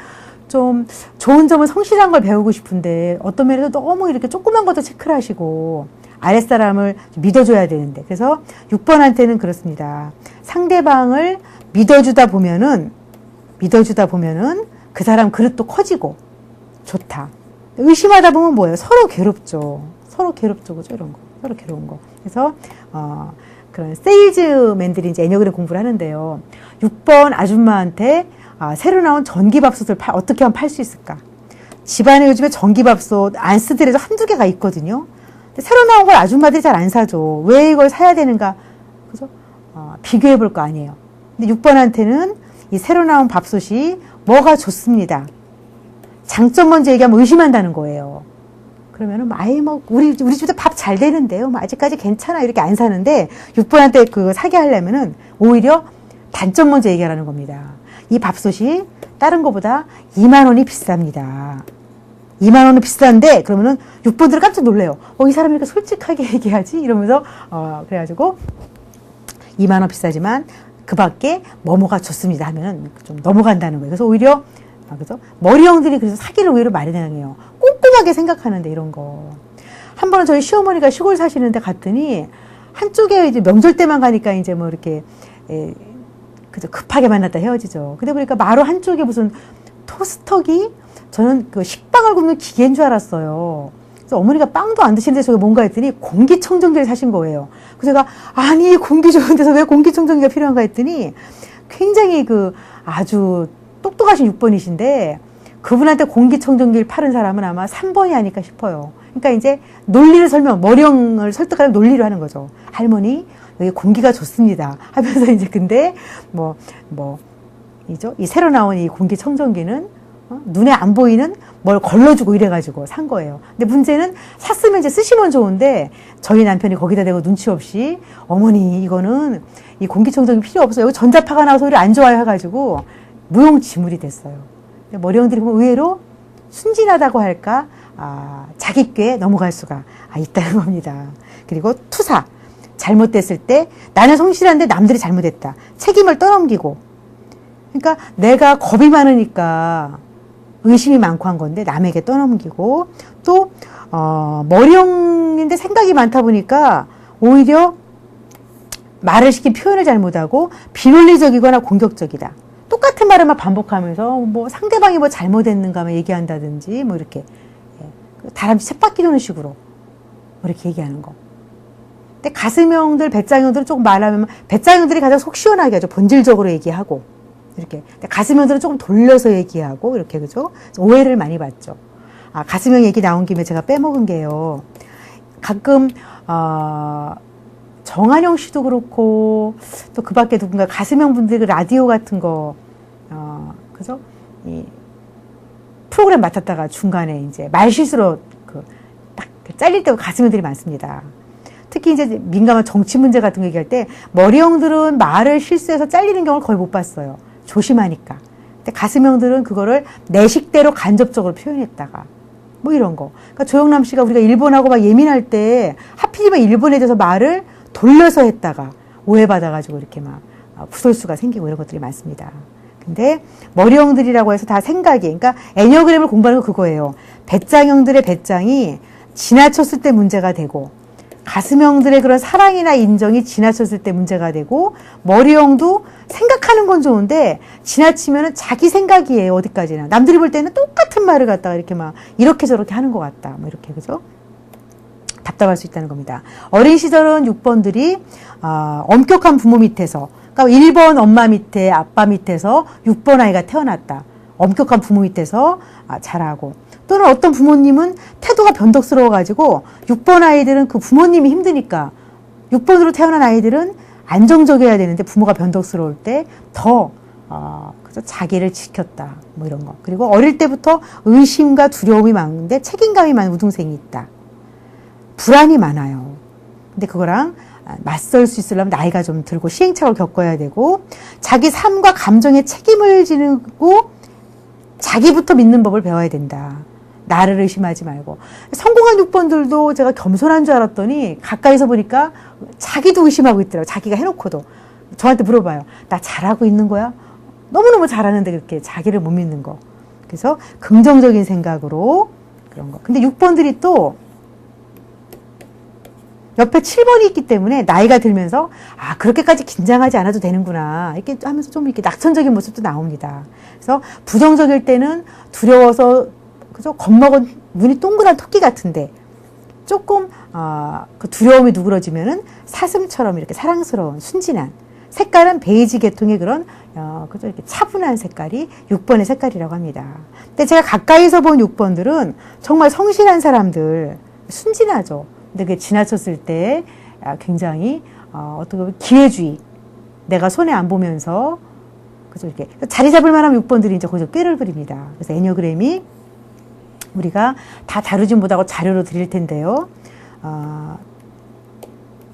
좀 좋은 점은 성실한 걸 배우고 싶은데 어떤 면에서 너무 이렇게 조그만 것도 체크를 하시고 아랫사람을 믿어줘야 되는데 그래서 6번한테는 그렇습니다. 상대방을 믿어주다 보면은 그 사람 그릇도 커지고 좋다. 의심하다 보면 뭐예요? 서로 괴롭죠. 그죠? 이런 거. 서로 괴로운 거. 그래서, 그런 세일즈맨들이 이제 애니어그램 공부를 하는데요. 6번 아줌마한테, 새로 나온 전기밥솥을 어떻게 하면 팔 수 있을까? 집안에 요즘에 전기밥솥 안 쓰더라도 한두 개가 있거든요. 근데 새로 나온 걸 아줌마들이 잘 안 사죠. 왜 이걸 사야 되는가? 그죠? 비교해 볼 거 아니에요. 근데 6번한테는 이 새로 나온 밥솥이 뭐가 좋습니다. 장점 먼저 얘기하면 의심한다는 거예요. 그러면은 아예 우리 집도 밥 잘 되는데요. 아직까지 괜찮아 이렇게 안 사는데 6번한테 그거 사게 하려면은 오히려 단점 먼저 얘기하라는 겁니다. 이 밥솥이 다른 거보다 2만 원이 비쌉니다. 2만 원은 비싼데 그러면은 6번들은 깜짝 놀래요. 이 사람이 이렇게 솔직하게 얘기하지 이러면서 그래가지고 2만 원 비싸지만 그 밖에 뭐뭐가 좋습니다 하면 좀 넘어간다는 거예요. 그래서 오히려 그죠? 머리형들이 그래서 사기를 오히려 많이 당해요. 꼼꼼하게 생각하는데 이런 거. 한 번은 저희 시어머니가 시골 사시는데 갔더니 한쪽에 이제 명절 때만 가니까 이제 뭐 이렇게 그죠? 급하게 만났다 헤어지죠. 근데 보니까 마루 한쪽에 무슨 토스터기? 저는 그 식빵을 굽는 기계인 줄 알았어요. 그래서 어머니가 빵도 안 드시는데 저게 뭔가 했더니 공기청정기를 사신 거예요. 그래서 제가 아니 공기 좋은 데서 왜 공기청정기가 필요한가 했더니 굉장히 아주 똑똑하신 6번이신데 그분한테 공기청정기를 파는 사람은 아마 3번이 아닐까 싶어요. 그러니까 이제 논리를 머리형을 설득하려면 논리를 하는 거죠. 할머니 여기 공기가 좋습니다 하면서 이제 근데 이 새로 나온 이 공기청정기는 눈에 안 보이는 뭘 걸러주고 이래가지고 산 거예요. 근데 문제는 샀으면 이제 쓰시면 좋은데 저희 남편이 거기다 대고 눈치 없이 어머니 이거는 이 공기청정기 필요 없어요. 여기 전자파가 나와서 오히려 안 좋아요 해가지고 무용지물이 됐어요. 머리형들이 보면 의외로 순진하다고 할까 자기 꾀에 넘어갈 수가 있다는 겁니다. 그리고 투사 잘못됐을 때 나는 성실한데 남들이 잘못했다. 책임을 떠넘기고 그러니까 내가 겁이 많으니까 의심이 많고 한 건데 남에게 떠넘기고 또 머리형인데 생각이 많다 보니까 오히려 말을 시킨 표현을 잘못하고 비논리적이거나 공격적이다. 똑같은 말을 막 반복하면서 상대방이 잘못했는가 얘기한다든지 이렇게 다람쥐 쳇바퀴 도는 식으로 이렇게 얘기하는 거. 근데 가슴형들, 배짱형들은 조금 말하면 배짱형들이 가장 속 시원하게 하죠. 본질적으로 얘기하고 이렇게. 근데 가슴형들은 조금 돌려서 얘기하고 이렇게 그죠? 오해를 많이 받죠. 아, 가슴형 얘기 나온 김에 제가 빼먹은 게요. 가끔 정한영 씨도 그렇고 또 그 밖에 누군가 가슴형 분들이 그 라디오 같은 거 그죠? 이 프로그램 맡았다가 중간에 이제 말실수로 딱 잘릴 때 가슴형들이 많습니다. 특히 이제 민감한 정치 문제 같은 거 얘기할 때 머리형들은 말을 실수해서 잘리는 경우를 거의 못 봤어요. 조심하니까. 근데 가슴형들은 그거를 내 식대로 간접적으로 표현했다가 뭐 이런 거. 그러니까 조영남 씨가 우리가 일본하고 막 예민할 때 하필이면 일본에 대해서 말을 돌려서 했다가 오해받아가지고 이렇게 막 구설수가 생기고 이런 것들이 많습니다. 근데 머리형들이라고 해서 다 생각이, 그러니까 애니어그램을 공부하는 거 그거예요. 배짱형들의 배짱이 지나쳤을 때 문제가 되고 가슴형들의 그런 사랑이나 인정이 지나쳤을 때 문제가 되고 머리형도 생각하는 건 좋은데 지나치면은 자기 생각이에요. 어디까지나. 남들이 볼 때는 똑같은 말을 갖다가 이렇게 막 이렇게 저렇게 하는 것 같다. 뭐 이렇게 그죠? 답답할 수 있다는 겁니다. 어린 시절은 6번들이 엄격한 부모 밑에서, 그러니까 1번 엄마 밑에 아빠 밑에서 6번 아이가 태어났다. 엄격한 부모 밑에서 자라고. 또는 어떤 부모님은 태도가 변덕스러워가지고 6번 아이들은 그 부모님이 힘드니까 6번으로 태어난 아이들은 안정적이어야 되는데 부모가 변덕스러울 때 더 그래서 자기를 지켰다. 뭐 이런 거. 그리고 어릴 때부터 의심과 두려움이 많은데 책임감이 많은 우등생이 있다. 불안이 많아요. 근데 그거랑 맞설 수 있으려면 나이가 좀 들고 시행착오를 겪어야 되고 자기 삶과 감정에 책임을 지고 자기부터 믿는 법을 배워야 된다. 나를 의심하지 말고. 성공한 6번들도 제가 겸손한 줄 알았더니 가까이서 보니까 자기도 의심하고 있더라고요. 자기가 해놓고도. 저한테 물어봐요. 나 잘하고 있는 거야? 너무너무 잘하는데 그렇게 자기를 못 믿는 거. 그래서 긍정적인 생각으로 그런 거. 근데 6번들이 또 옆에 7번이 있기 때문에 나이가 들면서 그렇게까지 긴장하지 않아도 되는구나 이렇게 하면서 좀 이렇게 낙천적인 모습도 나옵니다. 그래서 부정적일 때는 두려워서 그죠? 겁먹은 눈이 동그란 토끼 같은데 조금 그 두려움이 누그러지면은 사슴처럼 이렇게 사랑스러운 순진한 색깔은 베이지 계통의 그런 그죠? 이렇게 차분한 색깔이 6번의 색깔이라고 합니다. 근데 제가 가까이서 본 6번들은 정말 성실한 사람들 순진하죠. 근데 그게 지나쳤을 때 굉장히 어떻게 보면 기회주의, 내가 손해 안 보면서 그죠 이렇게 자리 잡을 만한 6번들이 이제 거기서 꾀를 부립니다. 그래서 애니어그램이 우리가 다 다루지 못하고 자료로 드릴 텐데요.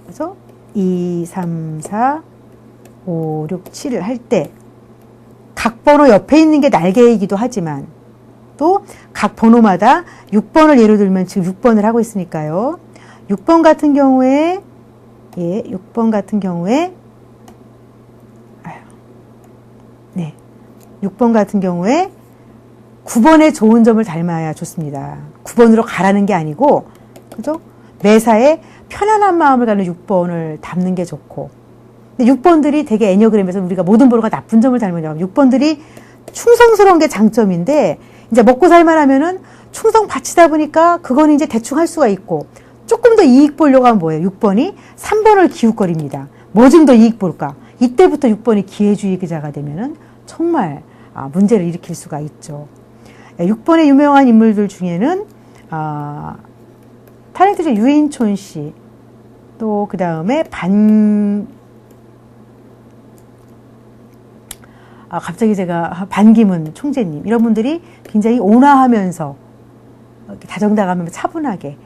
그래서 2, 3, 4, 5, 6, 7을 할 때 각 번호 옆에 있는 게 날개이기도 하지만 또 각 번호마다 6번을 예로 들면 지금 6번을 하고 있으니까요. 6번 같은 경우에 6번 같은 경우에 6번 같은 경우에 9번의 좋은 점을 닮아야 좋습니다. 9번으로 가라는 게 아니고 그죠? 매사에 편안한 마음을 가는 6번을 닮는 게 좋고 근데 6번들이 되게 애니어그램에서 우리가 모든 번호가 나쁜 점을 닮으냐고 6번들이 충성스러운 게 장점인데 이제 먹고 살만하면은 충성 바치다 보니까 그건 이제 대충 할 수가 있고 조금 더 이익 보려고 하면 뭐예요? 6번이 3번을 기웃거립니다. 뭐 좀 더 이익 볼까? 이때부터 6번이 기회주의자가 되면은 정말 문제를 일으킬 수가 있죠. 6번의 유명한 인물들 중에는 탤런트죠. 유인촌 씨, 또 그 다음에 갑자기 제가 반기문 총재님 이런 분들이 굉장히 온화하면서 다정다감하면서 차분하게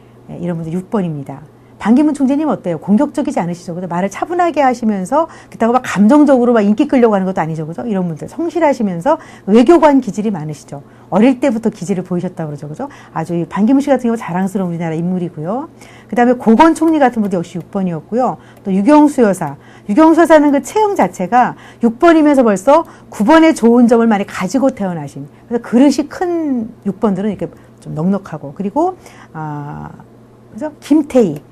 이런 분들 6번입니다. 반기문 총재님 어때요? 공격적이지 않으시죠? 그죠? 말을 차분하게 하시면서 그렇다고 막 감정적으로 막 인기 끌려고 하는 것도 아니죠. 그죠? 이런 분들 성실하시면서 외교관 기질이 많으시죠. 어릴 때부터 기질을 보이셨다고 그러죠. 그죠? 아주 반기문 씨 같은 경우 자랑스러운 우리나라 인물이고요. 그 다음에 고건 총리 같은 분도 역시 6번이었고요. 또 유경수 여사. 유경수 여사는 그 체형 자체가 6번이면서 벌써 9번의 좋은 점을 많이 가지고 태어나신. 그래서 그릇이 큰 6번들은 이렇게 좀 넉넉하고. 그리고, 그죠? 김태희.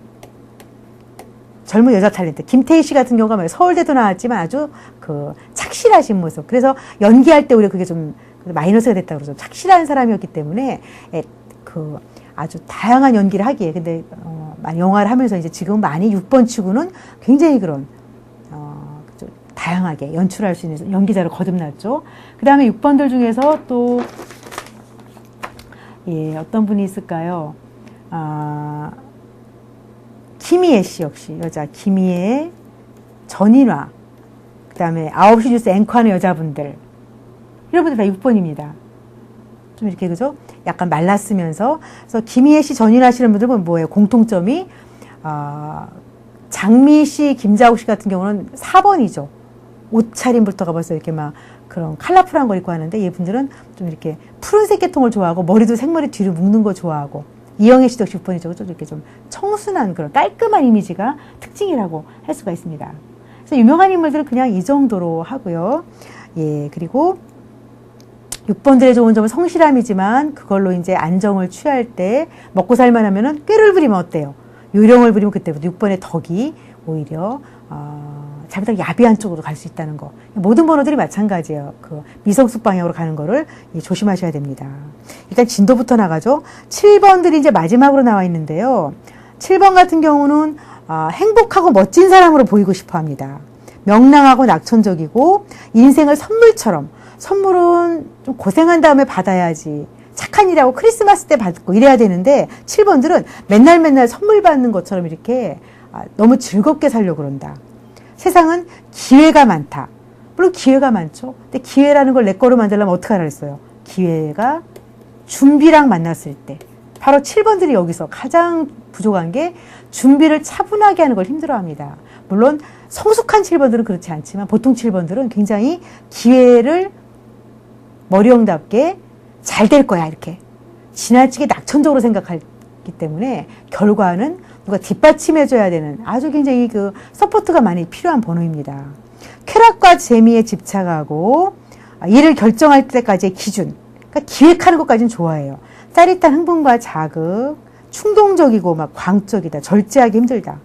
젊은 여자 탤런트 김태희 씨 같은 경우가 말이에요. 서울대도 나왔지만 아주 그 착실하신 모습. 그래서 연기할 때 오히려 그게 좀 마이너스가 됐다고 그러죠. 착실한 사람이었기 때문에 그 아주 다양한 연기를 하기에. 근데, 영화를 하면서 이제 지금 많이 6번 치고는 굉장히 그런, 좀 다양하게 연출할 수 있는 연기자로 거듭났죠. 그 다음에 6번들 중에서 또, 예, 어떤 분이 있을까요? 김희애 씨 역시 여자, 김희애, 전인화, 그 다음에 9시 뉴스 앵커하는 여자분들, 이런 분들 다 6번입니다. 좀 이렇게, 그죠? 약간 말랐으면서. 그래서 김희애 씨, 전인화 씨 이런 분들은 뭐예요? 공통점이, 장미 씨, 김자옥 씨 같은 경우는 4번이죠. 옷차림부터가 벌써 이렇게 막 그런 컬러풀한 걸 입고 하는데, 얘분들은 좀 이렇게 푸른색 계통을 좋아하고, 머리도 생머리 뒤로 묶는 거 좋아하고, 이영애 씨도 6번이죠. 좀 이렇게 좀 청순한 그런 깔끔한 이미지가 특징이라고 할 수가 있습니다. 그래서 유명한 인물들은 그냥 이 정도로 하고요. 예, 그리고 6번들의 좋은 점은 성실함이지만 그걸로 이제 안정을 취할 때 먹고 살만 하면은 꾀를 부리면 어때요? 요령을 부리면 그때부터 6번의 덕이 오히려 잘못하면 야비한 쪽으로 갈 수 있다는 거. 모든 번호들이 마찬가지예요. 그 미성숙 방향으로 가는 거를 조심하셔야 됩니다. 일단 진도부터 나가죠. 7번들이 이제 마지막으로 나와 있는데요. 7번 같은 경우는 행복하고 멋진 사람으로 보이고 싶어 합니다. 명랑하고 낙천적이고 인생을 선물처럼, 선물은 좀 고생한 다음에 받아야지, 착한 일하고 크리스마스 때 받고 이래야 되는데 7번들은 맨날 선물 받는 것처럼 이렇게 너무 즐겁게 살려고 그런다. 세상은 기회가 많다. 물론 기회가 많죠. 근데 기회라는 걸 내 거로 만들려면 어떻게 하라 했어요? 기회가 준비랑 만났을 때. 바로 7번들이 여기서 가장 부족한 게 준비를 차분하게 하는 걸 힘들어합니다. 물론 성숙한 7번들은 그렇지 않지만 보통 7번들은 굉장히 기회를 머리형답게 잘 될 거야 이렇게 지나치게 낙천적으로 생각하기 때문에 결과는 누가 뒷받침해줘야 되는 아주 굉장히 그 서포트가 많이 필요한 번호입니다. 쾌락과 재미에 집착하고 일을 결정할 때까지의 기준, 그러니까 기획하는 것까지는 좋아해요. 짜릿한 흥분과 자극, 충동적이고 막 광적이다, 절제하기 힘들다.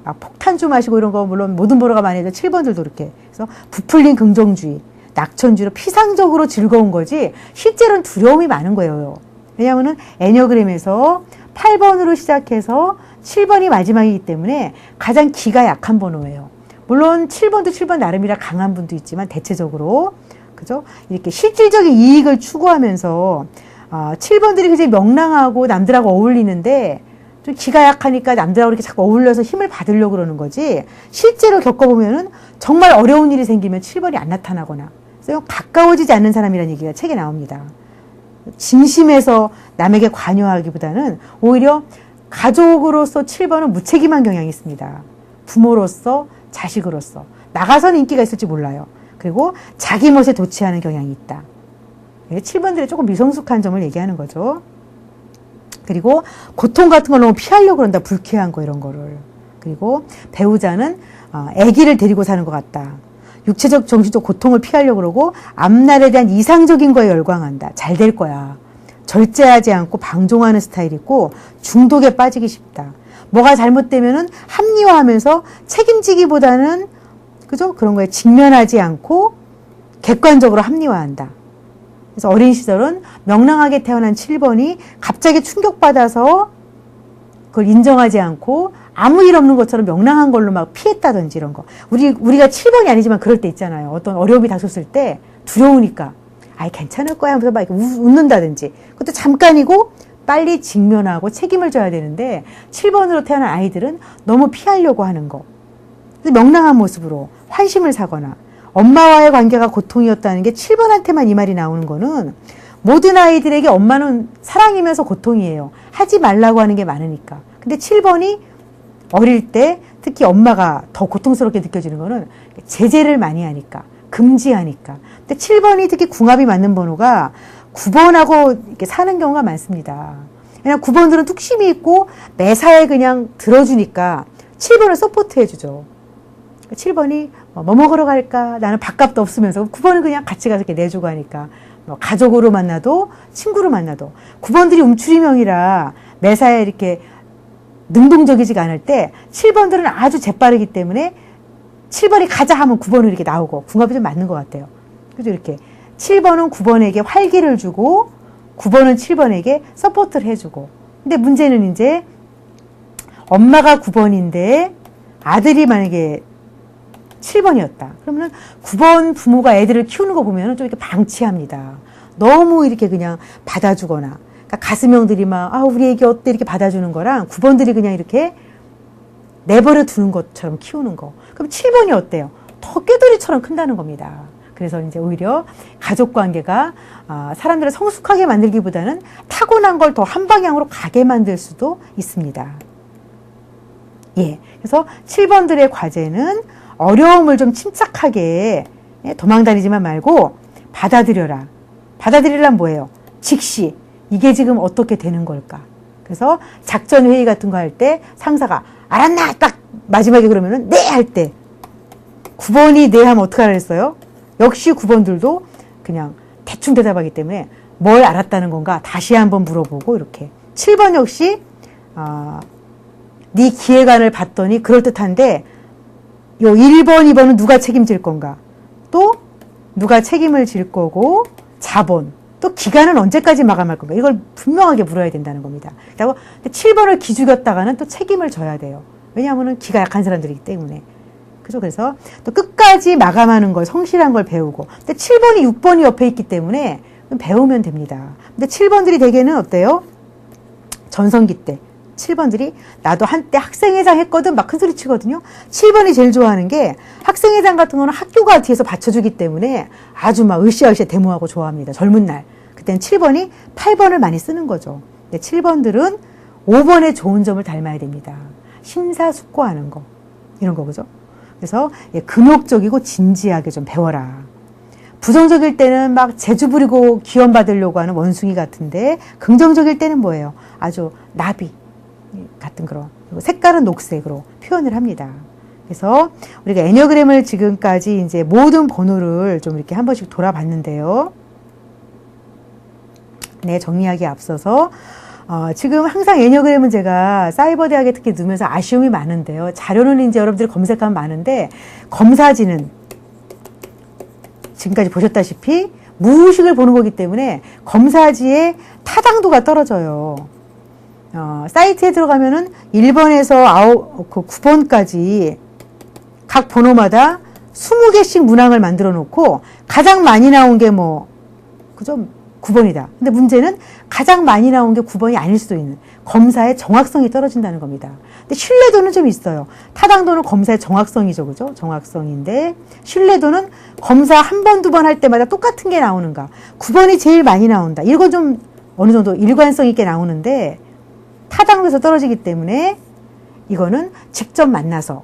막 폭탄주 마시고 이런 거 물론 모든 번호가 많이 해도 7번들도 그렇게. 그래서 부풀린 긍정주의, 낙천주의로 피상적으로 즐거운 거지 실제로는 두려움이 많은 거예요. 왜냐하면 애니어그램에서 8번으로 시작해서 7번이 마지막이기 때문에 가장 기가 약한 번호예요. 물론 7번도 7번 나름이라 강한 분도 있지만 대체적으로 그죠? 이렇게 실질적인 이익을 추구하면서 7번들이 굉장히 명랑하고 남들하고 어울리는데 좀 기가 약하니까 남들하고 이렇게 자꾸 어울려서 힘을 받으려고 그러는 거지 실제로 겪어보면은 정말 어려운 일이 생기면 7번이 안 나타나거나 그래서 가까워지지 않는 사람이라는 얘기가 책에 나옵니다. 진심에서 남에게 관여하기보다는 오히려 가족으로서 7번은 무책임한 경향이 있습니다. 부모로서 자식으로서 나가서는 인기가 있을지 몰라요. 그리고 자기 멋에 도취하는 경향이 있다. 7번들의 조금 미성숙한 점을 얘기하는 거죠. 그리고 고통 같은 걸 너무 피하려고 그런다. 불쾌한 거 이런 거를. 그리고 배우자는 아기를 데리고 사는 것 같다. 육체적 정신적 고통을 피하려고 그러고 앞날에 대한 이상적인 거에 열광한다. 잘 될 거야. 절제하지 않고 방종하는 스타일이 있고 중독에 빠지기 쉽다. 뭐가 잘못되면은 합리화하면서 책임지기보다는 그죠? 그런 거에 직면하지 않고 객관적으로 합리화한다. 그래서 어린 시절은 명랑하게 태어난 7번이 갑자기 충격받아서 그걸 인정하지 않고 아무 일 없는 것처럼 명랑한 걸로 막 피했다든지 이런 거. 우리가 7번이 아니지만 그럴 때 있잖아요. 어떤 어려움이 닥쳤을 때 두려우니까 아이 괜찮을 거야 하면서 막 웃는다든지. 그것도 잠깐이고 빨리 직면하고 책임을 져야 되는데 7번으로 태어난 아이들은 너무 피하려고 하는 거. 명랑한 모습으로 환심을 사거나 엄마와의 관계가 고통이었다는 게 7번한테만 이 말이 나오는 거는 모든 아이들에게 엄마는 사랑이면서 고통이에요. 하지 말라고 하는 게 많으니까. 근데 7번이 어릴 때 특히 엄마가 더 고통스럽게 느껴지는 거는 제재를 많이 하니까, 금지하니까. 근데 7번이 특히 궁합이 맞는 번호가 9번하고 이렇게 사는 경우가 많습니다. 왜냐면 9번들은 뚝심이 있고 매사에 그냥 들어주니까 7번을 서포트해주죠. 7번이 뭐 먹으러 갈까? 나는 밥값도 없으면서 9번은 그냥 같이 가서 이렇게 내주고 하니까 가족으로 만나도 친구로 만나도 9번들이 움츠리명이라 매사에 이렇게 능동적이지가 않을 때 7번들은 아주 재빠르기 때문에 7번이 가자 하면 9번은 이렇게 나오고 궁합이 좀 맞는 것 같아요. 그죠? 이렇게 7번은 9번에게 활기를 주고 9번은 7번에게 서포트를 해주고 근데 문제는 이제 엄마가 9번인데 아들이 만약에 7번이었다. 그러면은 9번 부모가 애들을 키우는 거 보면은 좀 이렇게 방치합니다. 너무 이렇게 그냥 받아주거나. 그러니까 가슴형들이 막, 우리 애기 어때? 이렇게 받아주는 거랑 9번들이 그냥 이렇게 내버려 두는 것처럼 키우는 거. 그럼 7번이 어때요? 더 꾀돌이처럼 큰다는 겁니다. 그래서 이제 오히려 가족 관계가 사람들을 성숙하게 만들기보다는 타고난 걸 더 한 방향으로 가게 만들 수도 있습니다. 예. 그래서 7번들의 과제는 어려움을 좀 침착하게 도망다니지만 말고 받아들여라. 받아들이려면 뭐예요? 즉시 이게 지금 어떻게 되는 걸까? 그래서 작전 회의 같은 거 할 때 상사가 알았나? 딱 마지막에 그러면은 네! 할 때 9번이 네 하면 어떻게 알았어요? 역시 9번들도 그냥 대충 대답하기 때문에 뭘 알았다는 건가 다시 한번 물어보고 이렇게 7번 역시 네 기획안을 봤더니 그럴듯한데 요 1번, 2번은 누가 책임질 건가? 또 누가 책임을 질 거고 자본 또 기간은 언제까지 마감할 건가? 이걸 분명하게 물어야 된다는 겁니다. 그리고 7번을 기죽였다가는 또 책임을 져야 돼요. 왜냐하면 기가 약한 사람들이기 때문에. 그죠? 그래서 또 끝까지 마감하는 걸, 성실한 걸 배우고. 근데 7번이 6번이 옆에 있기 때문에 배우면 됩니다. 근데 7번들이 대개는 어때요? 전성기 때. 7번들이 나도 한때 학생회장 했거든 막 큰소리 치거든요. 7번이 제일 좋아하는 게 학생회장 같은 거는 학교가 뒤에서 받쳐주기 때문에 아주 막 으쌰으쌰 데모하고 좋아합니다. 젊은 날. 그때는 7번이 8번을 많이 쓰는 거죠. 근데 7번들은 5번의 좋은 점을 닮아야 됩니다. 심사숙고하는 거. 이런 거 그죠? 그래서 근혹적이고 진지하게 좀 배워라. 부정적일 때는 막 재주 부리고 기원받으려고 하는 원숭이 같은데 긍정적일 때는 뭐예요? 아주 나비 같은 그런 그리고 색깔은 녹색으로 표현을 합니다. 그래서 우리가 애니어그램을 지금까지 이제 모든 번호를 좀 이렇게 한 번씩 돌아봤는데요. 네, 정리하기에 앞서서 지금 항상 애니어그램은 제가 사이버 대학에 특히 넣으면서 아쉬움이 많은데요. 자료는 이제 여러분들이 검색하면 많은데 검사지는 지금까지 보셨다시피 무의식을 보는 거기 때문에 검사지의 타당도가 떨어져요. 사이트에 들어가면은 1번에서 9번까지 각 번호마다 20개씩 문항을 만들어 놓고 가장 많이 나온 게 그죠? 9번이다. 근데 문제는 가장 많이 나온 게 9번이 아닐 수도 있는 검사의 정확성이 떨어진다는 겁니다. 근데 신뢰도는 좀 있어요. 타당도는 검사의 정확성이죠. 그죠? 정확성인데 신뢰도는 검사 한 번, 두 번 할 때마다 똑같은 게 나오는가. 9번이 제일 많이 나온다. 이거 좀 어느 정도 일관성 있게 나오는데 타당도에서 떨어지기 때문에 이거는 직접 만나서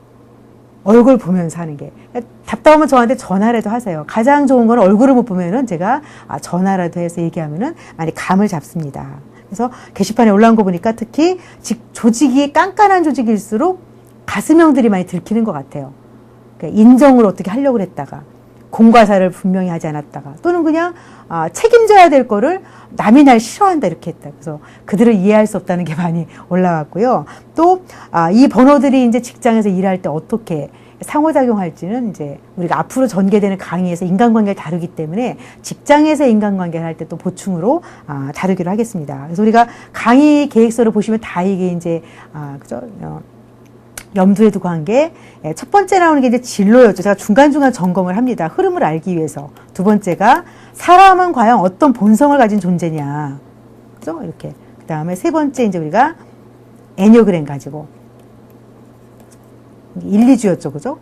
얼굴 보면서 하는 게 답답하면 저한테 전화라도 하세요. 가장 좋은 건 얼굴을 못 보면은 제가 전화라도 해서 얘기하면은 많이 감을 잡습니다. 그래서 게시판에 올라온 거 보니까 특히 조직이 깐깐한 조직일수록 가슴형들이 많이 들키는 것 같아요. 그러니까 인정을 어떻게 하려고 했다가 공과사를 분명히 하지 않았다가 또는 그냥 책임져야 될 거를 남이 날 싫어한다 이렇게 했다. 그래서 그들을 이해할 수 없다는 게 많이 올라왔고요. 또 이 번호들이 이제 직장에서 일할 때 어떻게 상호작용할지는 이제 우리가 앞으로 전개되는 강의에서 인간관계를 다루기 때문에 직장에서 인간관계를 할 때 또 보충으로 다루기로 하겠습니다. 그래서 우리가 강의 계획서를 보시면 다 이게 이제 그죠? 염두에 두고 한 게 첫 번째 나오는 게 이제 진로였죠. 제가 중간중간 점검을 합니다. 흐름을 알기 위해서. 두 번째가 사람은 과연 어떤 본성을 가진 존재냐. 그죠? 이렇게. 그 다음에 세 번째 이제 우리가 애니어그램 가지고 1, 2주였죠. 그죠?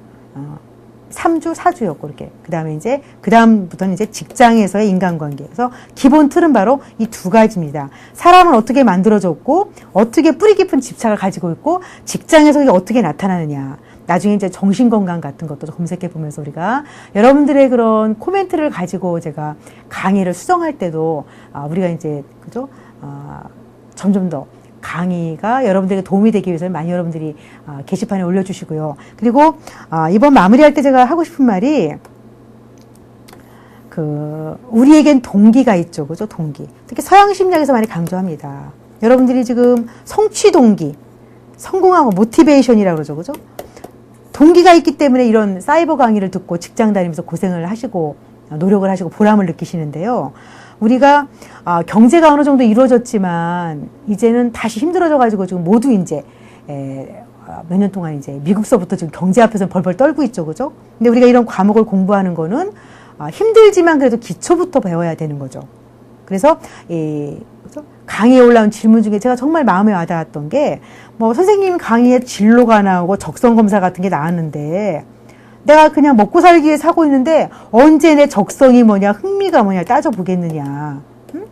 3주, 4주였고, 이렇게. 그 다음에 이제, 그 다음부터는 이제 직장에서의 인간관계. 그래서 기본 틀은 바로 이 두 가지입니다. 사람은 어떻게 만들어졌고, 어떻게 뿌리 깊은 집착을 가지고 있고, 직장에서 이게 어떻게 나타나느냐. 나중에 이제 정신건강 같은 것도 검색해 보면서 우리가 여러분들의 그런 코멘트를 가지고 제가 강의를 수정할 때도, 우리가 이제, 그죠? 점점 더 강의가 여러분들에게 도움이 되기 위해서 많이 여러분들이 게시판에 올려주시고요. 그리고 이번 마무리할 때 제가 하고 싶은 말이 우리에겐 동기가 있죠. 그죠? 동기. 특히 서양 심리학에서 많이 강조합니다. 여러분들이 지금 성취 동기, 성공하고 모티베이션이라고 그러죠. 그죠? 동기가 있기 때문에 이런 사이버 강의를 듣고 직장 다니면서 고생을 하시고 노력을 하시고 보람을 느끼시는데요. 우리가 경제가 어느 정도 이루어졌지만 이제는 다시 힘들어져가지고 지금 모두 이제 몇 년 동안 이제 미국서부터 지금 경제 앞에서 벌벌 떨고 있죠, 그죠? 근데 우리가 이런 과목을 공부하는 거는 힘들지만 그래도 기초부터 배워야 되는 거죠. 그래서 강의에 올라온 질문 중에 제가 정말 마음에 와닿았던 게 뭐 선생님 강의에 진로가 나오고 적성 검사 같은 게 나왔는데 내가 그냥 먹고 살기 위해 사고 있는데 언제 내 적성이 뭐냐 흥미가 뭐냐 따져보겠느냐. 응?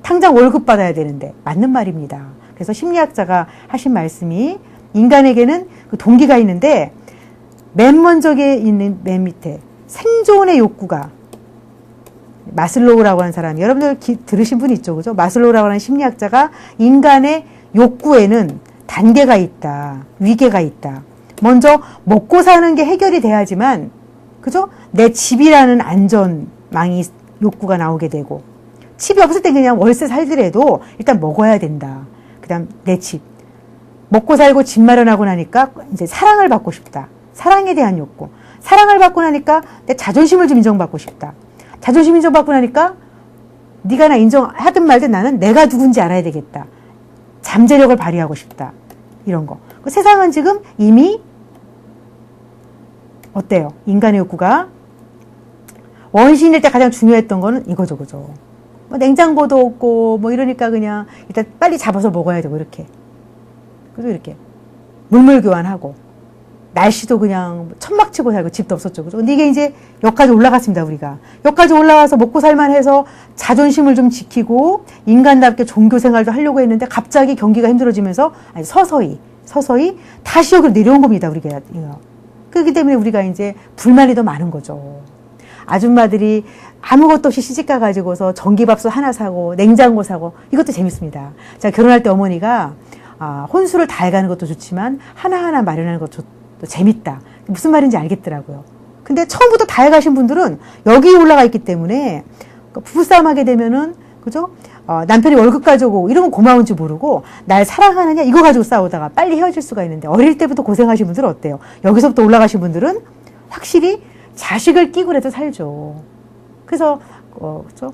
당장 월급 받아야 되는데 맞는 말입니다. 그래서 심리학자가 하신 말씀이 인간에게는 그 동기가 있는데 맨 먼저에 있는 맨 밑에 생존의 욕구가 마슬로우라고 하는 사람이 여러분들 들으신 분 있죠, 그죠? 마슬로우라고 하는 심리학자가 인간의 욕구에는 단계가 있다, 위계가 있다. 먼저 먹고 사는 게 해결이 돼야지만, 그죠? 내 집이라는 안전망이 욕구가 나오게 되고, 집이 없을 때 그냥 월세 살더라도 일단 먹어야 된다. 그 다음 내 집. 먹고 살고 집 마련하고 나니까 이제 사랑을 받고 싶다. 사랑에 대한 욕구. 사랑을 받고 나니까 내 자존심을 좀 인정받고 싶다. 자존심 인정받고 나니까 네가 나 인정하든 말든 나는 내가 누군지 알아야 되겠다. 잠재력을 발휘하고 싶다. 이런 거. 그 세상은 지금 이미 어때요? 인간의 욕구가 원시인일 때 가장 중요했던 거는 이거죠, 그죠? 뭐 냉장고도 없고 뭐 이러니까 그냥 일단 빨리 잡아서 먹어야 되고 이렇게. 그래서 이렇게 물물 교환하고 날씨도 그냥 천막치고 살고 집도 없었죠, 그죠? 근데 이게 이제 여기까지 올라갔습니다, 우리가. 여기까지 올라와서 먹고 살만해서 자존심을 좀 지키고 인간답게 종교 생활도 하려고 했는데 갑자기 경기가 힘들어지면서 서서히 다시 여기로 내려온 겁니다, 우리가. 그렇기 때문에 우리가 이제 불만이 더 많은 거죠. 아줌마들이 아무것도 없이 시집가가지고서 전기밥솥 하나 사고 냉장고 사고 이것도 재밌습니다. 제가 결혼할 때 어머니가 혼수를 다 해가는 것도 좋지만 하나하나 마련하는 것도 재밌다. 무슨 말인지 알겠더라고요. 근데 처음부터 다 해가신 분들은 여기 올라가 있기 때문에 부부싸움 하게 되면은, 그죠? 남편이 월급 가져오고 이러면 고마운지 모르고 날 사랑하느냐 이거 가지고 싸우다가 빨리 헤어질 수가 있는데 어릴 때부터 고생하신 분들은 어때요? 여기서부터 올라가신 분들은 확실히 자식을 끼고라도 살죠. 그래서, 그죠?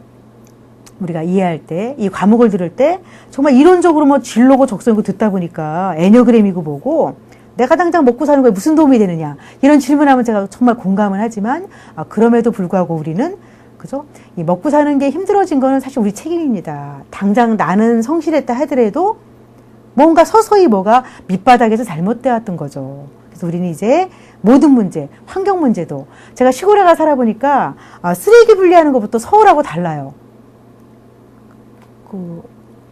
우리가 이해할 때, 이 과목을 들을 때 정말 이론적으로 뭐 진로고 적성이고 듣다 보니까 애니어그램이고 뭐고 내가 당장 먹고 사는 거에 무슨 도움이 되느냐 이런 질문하면 제가 정말 공감을 하지만 그럼에도 불구하고 우리는, 그죠? 이 먹고 사는 게 힘들어진 거는 사실 우리 책임입니다. 당장 나는 성실했다 하더라도 뭔가 서서히 뭐가 밑바닥에서 잘못되어 왔던 거죠. 그래서 우리는 이제 모든 문제, 환경 문제도 제가 시골에 가 살아보니까 쓰레기 분리하는 것부터 서울하고 달라요.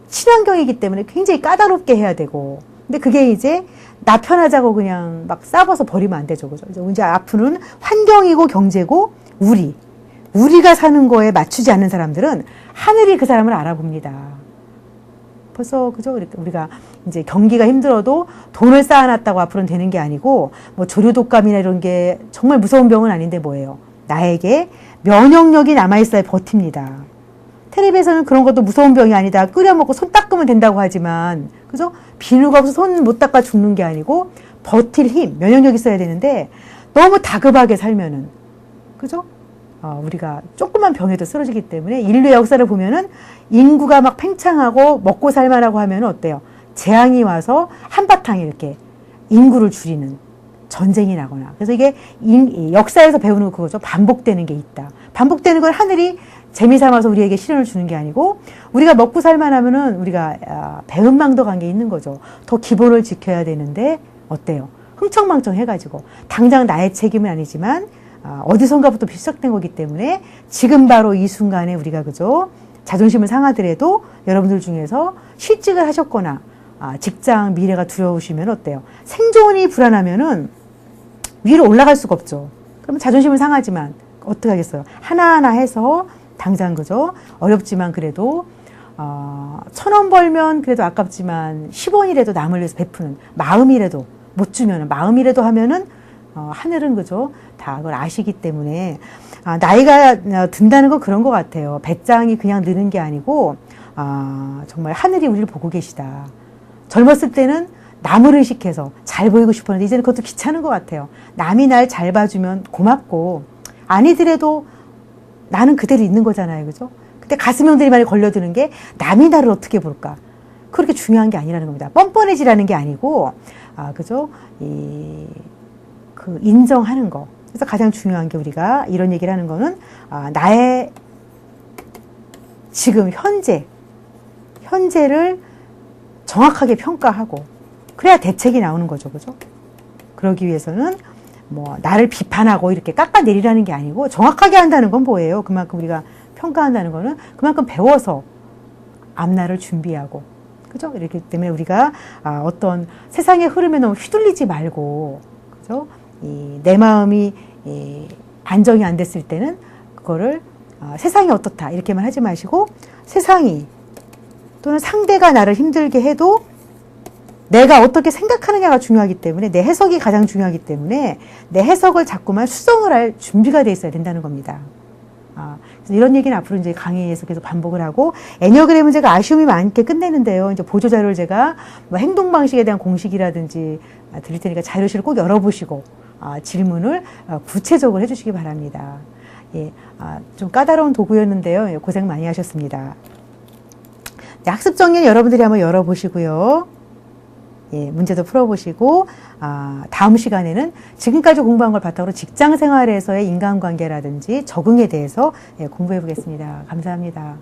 친환경이기 때문에 굉장히 까다롭게 해야 되고 근데 그게 이제 나 편하자고 그냥 막 싸버서 버리면 안 되죠. 그죠? 이제 앞으로는 환경이고 경제고 우리가 사는 거에 맞추지 않는 사람들은 하늘이 그 사람을 알아봅니다. 벌써, 그죠? 우리가 이제 경기가 힘들어도 돈을 쌓아놨다고 앞으로는 되는 게 아니고, 뭐 조류독감이나 이런 게 정말 무서운 병은 아닌데 뭐예요? 나에게 면역력이 남아있어야 버팁니다. 텔레비에서는 그런 것도 무서운 병이 아니다. 끓여 먹고 손 닦으면 된다고 하지만, 그죠? 비누가 없어서 손 못 닦아 죽는 게 아니고, 버틸 힘, 면역력이 있어야 되는데, 너무 다급하게 살면은, 그죠? 우리가 조그만 병에도 쓰러지기 때문에 인류의 역사를 보면은 인구가 막 팽창하고 먹고 살만하고 하면 어때요? 재앙이 와서 한바탕 이렇게 인구를 줄이는 전쟁이 나거나. 그래서 이게 역사에서 배우는 거 그거죠. 반복되는 게 있다. 반복되는 걸 하늘이 재미삼아서 우리에게 시련을 주는 게 아니고 우리가 먹고 살만하면은 우리가 배은망덕 한 게 있는 거죠. 더 기본을 지켜야 되는데 어때요? 흥청망청 해가지고 당장 나의 책임은 아니지만 어디선가부터 시작된 거기 때문에 지금 바로 이 순간에 우리가 그죠? 자존심을 상하더라도 여러분들 중에서 실직을 하셨거나 직장 미래가 두려우시면 어때요? 생존이 불안하면은 위로 올라갈 수가 없죠. 그러면 자존심은 상하지만 어떻게 하겠어요? 하나하나 해서 당장 그죠? 어렵지만 그래도 1,000원 벌면 그래도 아깝지만 10원이라도 남을 위해서 베푸는 마음이라도 못 주면은 마음이라도 하면은 하늘은 그죠? 다 그걸 아시기 때문에 나이가 든다는 건 그런 것 같아요. 배짱이 그냥 느는 게 아니고 정말 하늘이 우리를 보고 계시다. 젊었을 때는 남을 의식해서 잘 보이고 싶었는데 이제는 그것도 귀찮은 것 같아요. 남이 날 잘 봐주면 고맙고 아니더라도 나는 그대로 있는 거잖아요. 그죠? 근데 가슴형들이 많이 걸려드는 게 남이 나를 어떻게 볼까? 그렇게 중요한 게 아니라는 겁니다. 뻔뻔해지라는 게 아니고, 그죠? 그 인정하는 거. 그래서 가장 중요한 게 우리가 이런 얘기를 하는 거는, 나의 지금 현재를 정확하게 평가하고, 그래야 대책이 나오는 거죠. 그죠? 그러기 위해서는 뭐, 나를 비판하고 이렇게 깎아내리라는 게 아니고, 정확하게 한다는 건 뭐예요? 그만큼 우리가 평가한다는 거는 그만큼 배워서 앞날을 준비하고, 그죠? 이렇기 때문에 우리가 어떤 세상의 흐름에 너무 휘둘리지 말고, 그죠? 내 마음이 안정이 안 됐을 때는 그거를 세상이 어떻다 이렇게만 하지 마시고, 세상이 또는 상대가 나를 힘들게 해도 내가 어떻게 생각하느냐가 중요하기 때문에, 내 해석이 가장 중요하기 때문에 내 해석을 자꾸만 수정을 할 준비가 돼 있어야 된다는 겁니다. 그래서 이런 얘기는 앞으로 이제 강의에서 계속 반복을 하고, 애니어그램은 제가 아쉬움이 많게 끝내는데요. 이제 보조자료를 제가 뭐 행동 방식에 대한 공식이라든지 드릴 테니까 자료실을 꼭 열어보시고 질문을 구체적으로 해주시기 바랍니다. 예, 좀 까다로운 도구였는데요. 예, 고생 많이 하셨습니다. 네, 학습 정리는 여러분들이 한번 열어보시고요. 예, 문제도 풀어보시고, 다음 시간에는 지금까지 공부한 걸 바탕으로 직장 생활에서의 인간관계라든지 적응에 대해서 공부해 보겠습니다. 감사합니다.